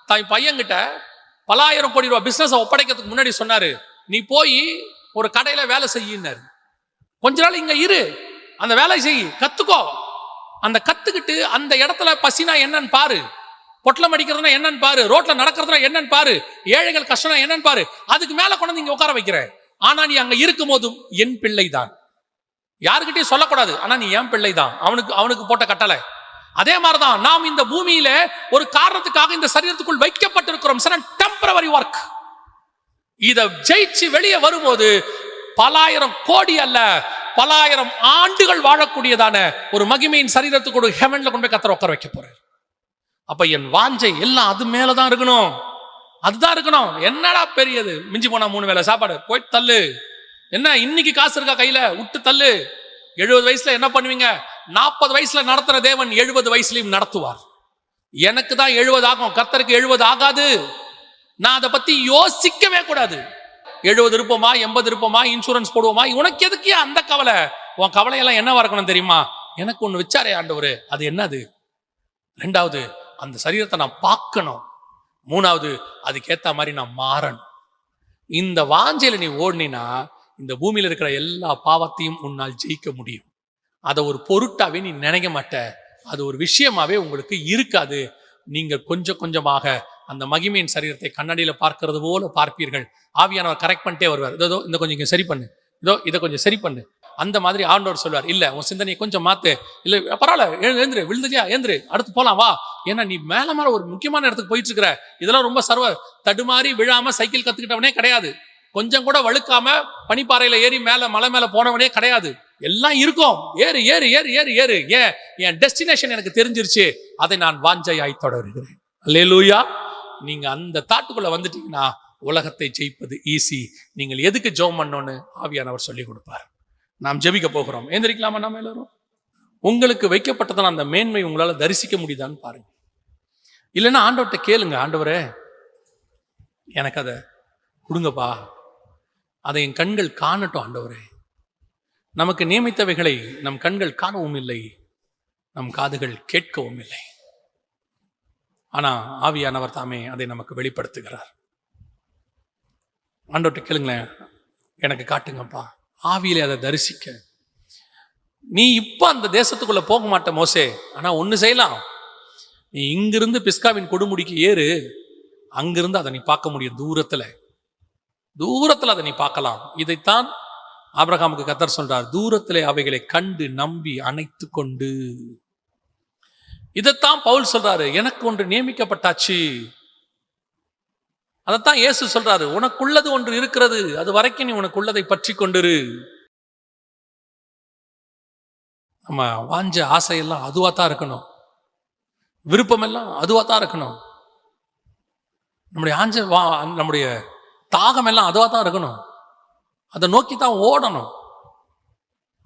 Speaker 1: தான் பையன்கிட்ட பல ஆயிரம் கோடி ரூபாய் பிசினஸ் ஒப்படைக்கிறதுக்கு முன்னாடி சொன்னாரு, நீ போய் ஒரு கடையில வேலை செய்யினாரு. கொஞ்ச நாள் இங்க இரு, அந்த வேலை செய், கத்துக்கோ. அந்த கத்துக்கிட்டு அந்த இடத்துல பசினா என்னன்னு பாரு, பொட்டலம் அடிக்கிறதுனா என்னன்னு பாரு, ரோட்ல நடக்கிறதுனா என்னன்னு பாரு, ஏழைகள் கஷ்டம் என்னன்னு பாரு. அதுக்கு மேல கொண்டு இங்க உட்கார வைக்கிற. ஆனா நீ அங்க இருக்கும் போதும் என் பிள்ளை தான், யாருக்கிட்டையும் சொல்லக்கூடாது. ஆனா நீ என் பிள்ளை தான், அவனுக்கு போட்ட கட்டளை. அதே மாதிரிதான் நாம் இந்த பூமியில ஒரு காரணத்துக்காக இந்த சரீரத்துக்குள் வைக்கப்பட்டிருக்கிறோம். Temporary work. இத ஜெயிச்சு வெளியே வரும்போது பலாயிரம் கோடி அல்ல, பலாயிரம் ஆண்டுகள் வாழக்கூடியதான ஒரு மகிமையின் சரீரத்துக்கு ஹெவன்ல கொண்டு போய் கர்த்தர் உட்கார வைக்க போறார். அப்ப என் வாஞ்சை எல்லாம் அது மேலதான் இருக்கணும், அதுதான் இருக்கணும். என்னடா பெரியது, மிஞ்சி போனா 3 வேளை சாப்பாடு, போய் தள்ளு. என்ன இன்னைக்கு காசு இருக்கா கையில, விட்டு தள்ளு. 70 வயசுல என்ன பண்ணுவீங்க? 40 வயசுல நடத்துற தேவன் 70 வயசுலயும் நடத்துவார். எனக்கு தான் 70 ஆகும், கர்த்தருக்கு 70 ஆகாது. நான் அதை பத்தி யோசிக்கவே கூடாது. 70 இருப்போமா, 80 இருப்போமா, இன்சூரன்ஸ் போடுவோமா, உனக்கு எதுக்கு அந்த கவலை? உன் கவலையெல்லாம் என்னவா இருக்கணும் தெரியுமா? எனக்கு ஒண்ணு வச்சாரே ஆண்டவரு, அது என்னது? 2வது, அந்த சரீரத்தை நான் பார்க்கணும். 3வது, அதுக்கேத்த மாதிரி நான் மாறணும். இந்த வாஞ்சையில நீ ஓடினா இந்த பூமியில இருக்கிற எல்லா பாவத்தையும் உன்னால் ஜெயிக்க முடியும். அதை ஒரு பொருட்டாவே நீ நினைக்க மாட்ட, அது ஒரு விஷயமாவே உங்களுக்கு இருக்காது. நீங்கள் கொஞ்சம் கொஞ்சமாக அந்த மகிமையின் சரீரத்தை கண்ணாடியில பார்க்கிறது போல பார்ப்பீர்கள். ஆவியானவர் கரெக்ட் பண்ணிட்டே வருவார். இதோ இந்த கொஞ்சம் இங்க சரி பண்ணு, இதோ இதை கொஞ்சம் சரி பண்ணு. அந்த மாதிரி ஆண்டவர் சொல்வார், இல்ல உன் சிந்தனையை கொஞ்சம் மாத்து, இல்ல பரவாயில்ல எழுந்துரு, விழுந்துட்டியா எழுந்துரு, அடுத்து போலாம் வா. ஏன்னா நீ மேல ஒரு முக்கியமான இடத்துக்கு போயிட்டு இருக்கிற. இதெல்லாம் ரொம்ப தடுமாறி விழாம சைக்கிள் கத்துக்கிட்டவனே கிடையாது. கொஞ்சம் கூட வழுக்காம பனிப்பாறையில ஏறி மேல மலை மேல போனவனே கிடையாது. எல்லாம் இருக்கும். ஏறு ஏறு ஏறு ஏறு ஏறு. ஏன்? என் டெஸ்டினேஷன் எனக்கு தெரிஞ்சிருச்சு. அதை நான் வாஞ்சையாய் தொடருகிறேன். அல்லேலூயா. நீங்க அந்த தாட்டுக்குள்ள வந்துட்டீங்கன்னா உலகத்தை ஜெயிப்பது ஈஸி. நீங்கள் எதுக்கு ஜெபம் பண்ணணும்னு ஆவியானவர் சொல்லி கொடுப்பார். நாம் ஜெபிக்க போகிறோம். எந்திரிக்கலாமா நாம எல்லாரும்? உங்களுக்கு வைக்கப்பட்டதான அந்த மேன்மை உங்களால தரிசிக்க முடியுதான்னு பாருங்க. இல்லைன்னா ஆண்டவர்கிட்ட கேளுங்க, ஆண்டவரே எனக்கு அதை கொடுங்கப்பா, அதை என் கண்கள் காணட்டும். ஆண்டவரே, நமக்கு நியமித்தவைகளை நம் கண்கள் காணவும் இல்லை, நம் காதுகள் கேட்கவும் இல்லை. ஆனா ஆவியானவர் தாமே அதை நமக்கு வெளிப்படுத்துகிறார். ஆண்டவர்கிட்ட கேளுங்களேன், எனக்கு காட்டுங்கப்பா, ஆவியிலே அதை தரிசிக்க. நீ இப்ப அந்த தேசத்துக்குள்ள போக மாட்ட மோசே, ஆனா ஒண்ணு செய்யலாம். நீ இங்கிருந்து பிஸ்காவின் கொடுமுடிக்கு ஏறு, அங்கிருந்து அதை நீ பார்க்க முடியும். தூரத்துல அதை நீ பார்க்கலாம். இதைத்தான் ஆபிரகாமுக்கு கர்த்தர் சொல்றார், தூரத்திலே அவைகளை கண்டு நம்பி அணைத்து கொண்டு. இதைத்தான் பவுல் சொல்றாரு, எனக்கு ஒன்று நியமிக்கப்பட்டாச்சு. அதைத்தான் இயேசு சொல்றாரு, உனக்குள்ளது ஒன்று இருக்கிறது, அது வரைக்கும் நீ உனக்குள்ளதை பற்றி கொண்டிரு. நம்ம வாஞ்ச ஆசையெல்லாம் அதுவா தான் இருக்கணும், விருப்பம் எல்லாம் அதுவா தான் இருக்கணும், நம்முடைய தாகம் எல்லாம் அதுவா தான் இருக்கணும், அதை நோக்கி தான் ஓடணும்.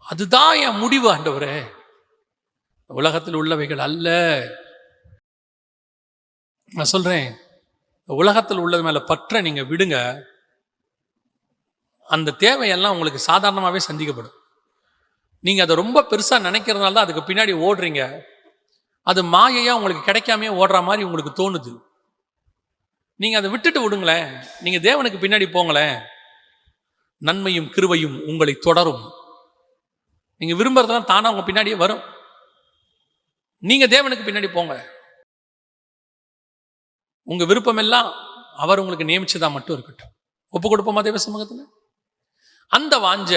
Speaker 1: அதுதான் என் முடிவு ஆண்டவரே, உலகத்தில் உள்ளவைகள் அல்ல. நான் சொல்றேன், உலகத்தில் உள்ளது மேல பற்ற நீங்க விடுங்க, அந்த தேவையெல்லாம் உங்களுக்கு சாதாரணமாகவே சந்திக்கப்படும். நீங்க அதை ரொம்ப பெருசா நினைக்கிறதுனால தான் அதுக்கு பின்னாடி ஓடுறீங்க. அது மாயையா உங்களுக்கு கிடைக்காமே ஓடுற மாதிரி உங்களுக்கு தோணுது. நீங்க அதை விட்டுட்டு விடுங்களேன், நீங்க தேவனுக்கு பின்னாடி போங்களேன், நன்மையும் கிருபையும் உங்களை தொடரும். நீங்க விரும்புறதெல்லாம் தானா உங்க பின்னாடியே வரும். நீங்க தேவனுக்கு பின்னாடி போங்க. உங்க விருப்பம் எல்லாம் அவர் உங்களுக்கு நியமிச்சதா மட்டும் இருக்கட்டும். ஒப்பு கொடுப்போமா தேவ சமூகத்துல? அந்த வாஞ்ச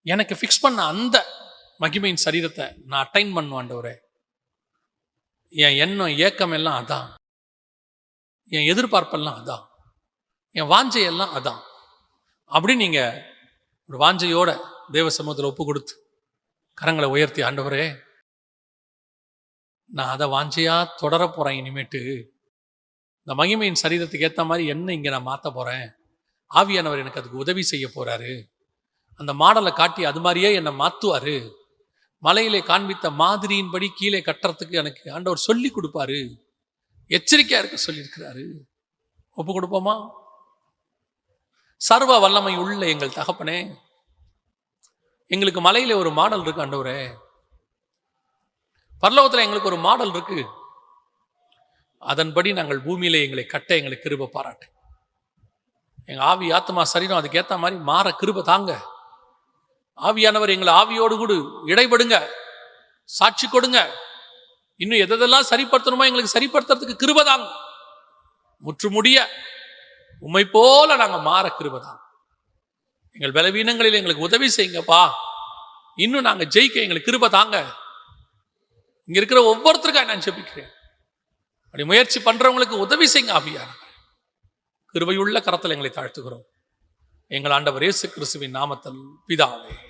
Speaker 1: எனக்கு ஃபிக்ஸ் பண்ண அந்த மகிமையின் சரீரத்தை நான் அட்டைன் பண்ணுவேன் ஆண்டவரே. என் எண்ணம் ஏக்கம் எல்லாம் அதான், என் எதிர்பார்ப்பெல்லாம் அதான், என் வாஞ்சையெல்லாம் அதான். அப்படி நீங்க ஒரு வாஞ்சையோட தேவ சமூகத்தில் ஒப்பு கொடுத்து கரங்களை உயர்த்தி, ஆண்டவரே நான் அதை வாஞ்சையா தொடர போறேன். இனிமேட்டு இந்த மகிமையின் சரீரத்துக்கு ஏற்ற மாதிரி என்ன இங்க நான் மாற்ற போறேன். ஆவியானவர் எனக்கு அதுக்கு உதவி செய்ய போறாரு. அந்த மாடலை காட்டி அது மாதிரியே என்னை மாத்துவாரு. மலையிலே காண்பித்த மாதிரியின்படி கீழே கட்டுறதுக்கு எனக்கு ஆண்டவர் சொல்லி கொடுப்பாரு, எச்சரிக்கையா இருக்க சொல்லியிருக்கிறாரு. ஒப்பு கொடுப்போமா? சர்வ வல்லமை உள்ள எங்கள் தகப்பனே, எங்களுக்கு மலையில ஒரு மாடல் இருக்கு ஆண்டவரே, பரலோகத்தில் எங்களுக்கு ஒரு மாடல் இருக்கு. அதன்படி நாங்கள் பூமியில எங்களை கட்ட எங்களுக்கு கிருபை பாராட்டு. எங்க ஆவி ஆத்மா சரீரம் அதுக்கு ஏற்ற மாதிரி மாற கிருபை தாங்க. ஆவியானவர் எங்களை ஆவியோடு கூட இடைபடுங்க, சாட்சி கொடுங்க. இன்னும் எதெல்லாம் சரிப்படுத்தணுமோ எங்களுக்கு சரிப்படுத்துறதுக்கு கிருபை தாங்க. முற்று முடிய உம்மை போல நாங்க மாற கிருபை தாங்க. எங்கள் பலவீனங்களில் எங்களுக்கு உதவி செய்யுங்கப்பா. இன்னும் நாங்க ஜெயிக்க எங்களுக்கு கிருபை தாங்க. இங்க இருக்கிற ஒவ்வொருத்தருக்காக நான் ஜெபிக்கிறேன். அப்படி முயற்சி பண்றவங்களுக்கு உதவி செய்யுங்க ஆவியானவர். கிருபையுள்ள கரத்தில் எங்களை தாழ்த்துகிறோம் எங்கள் ஆண்டவர் இயேசு கிறிஸ்துவின் நாமத்தில் பிதாவே.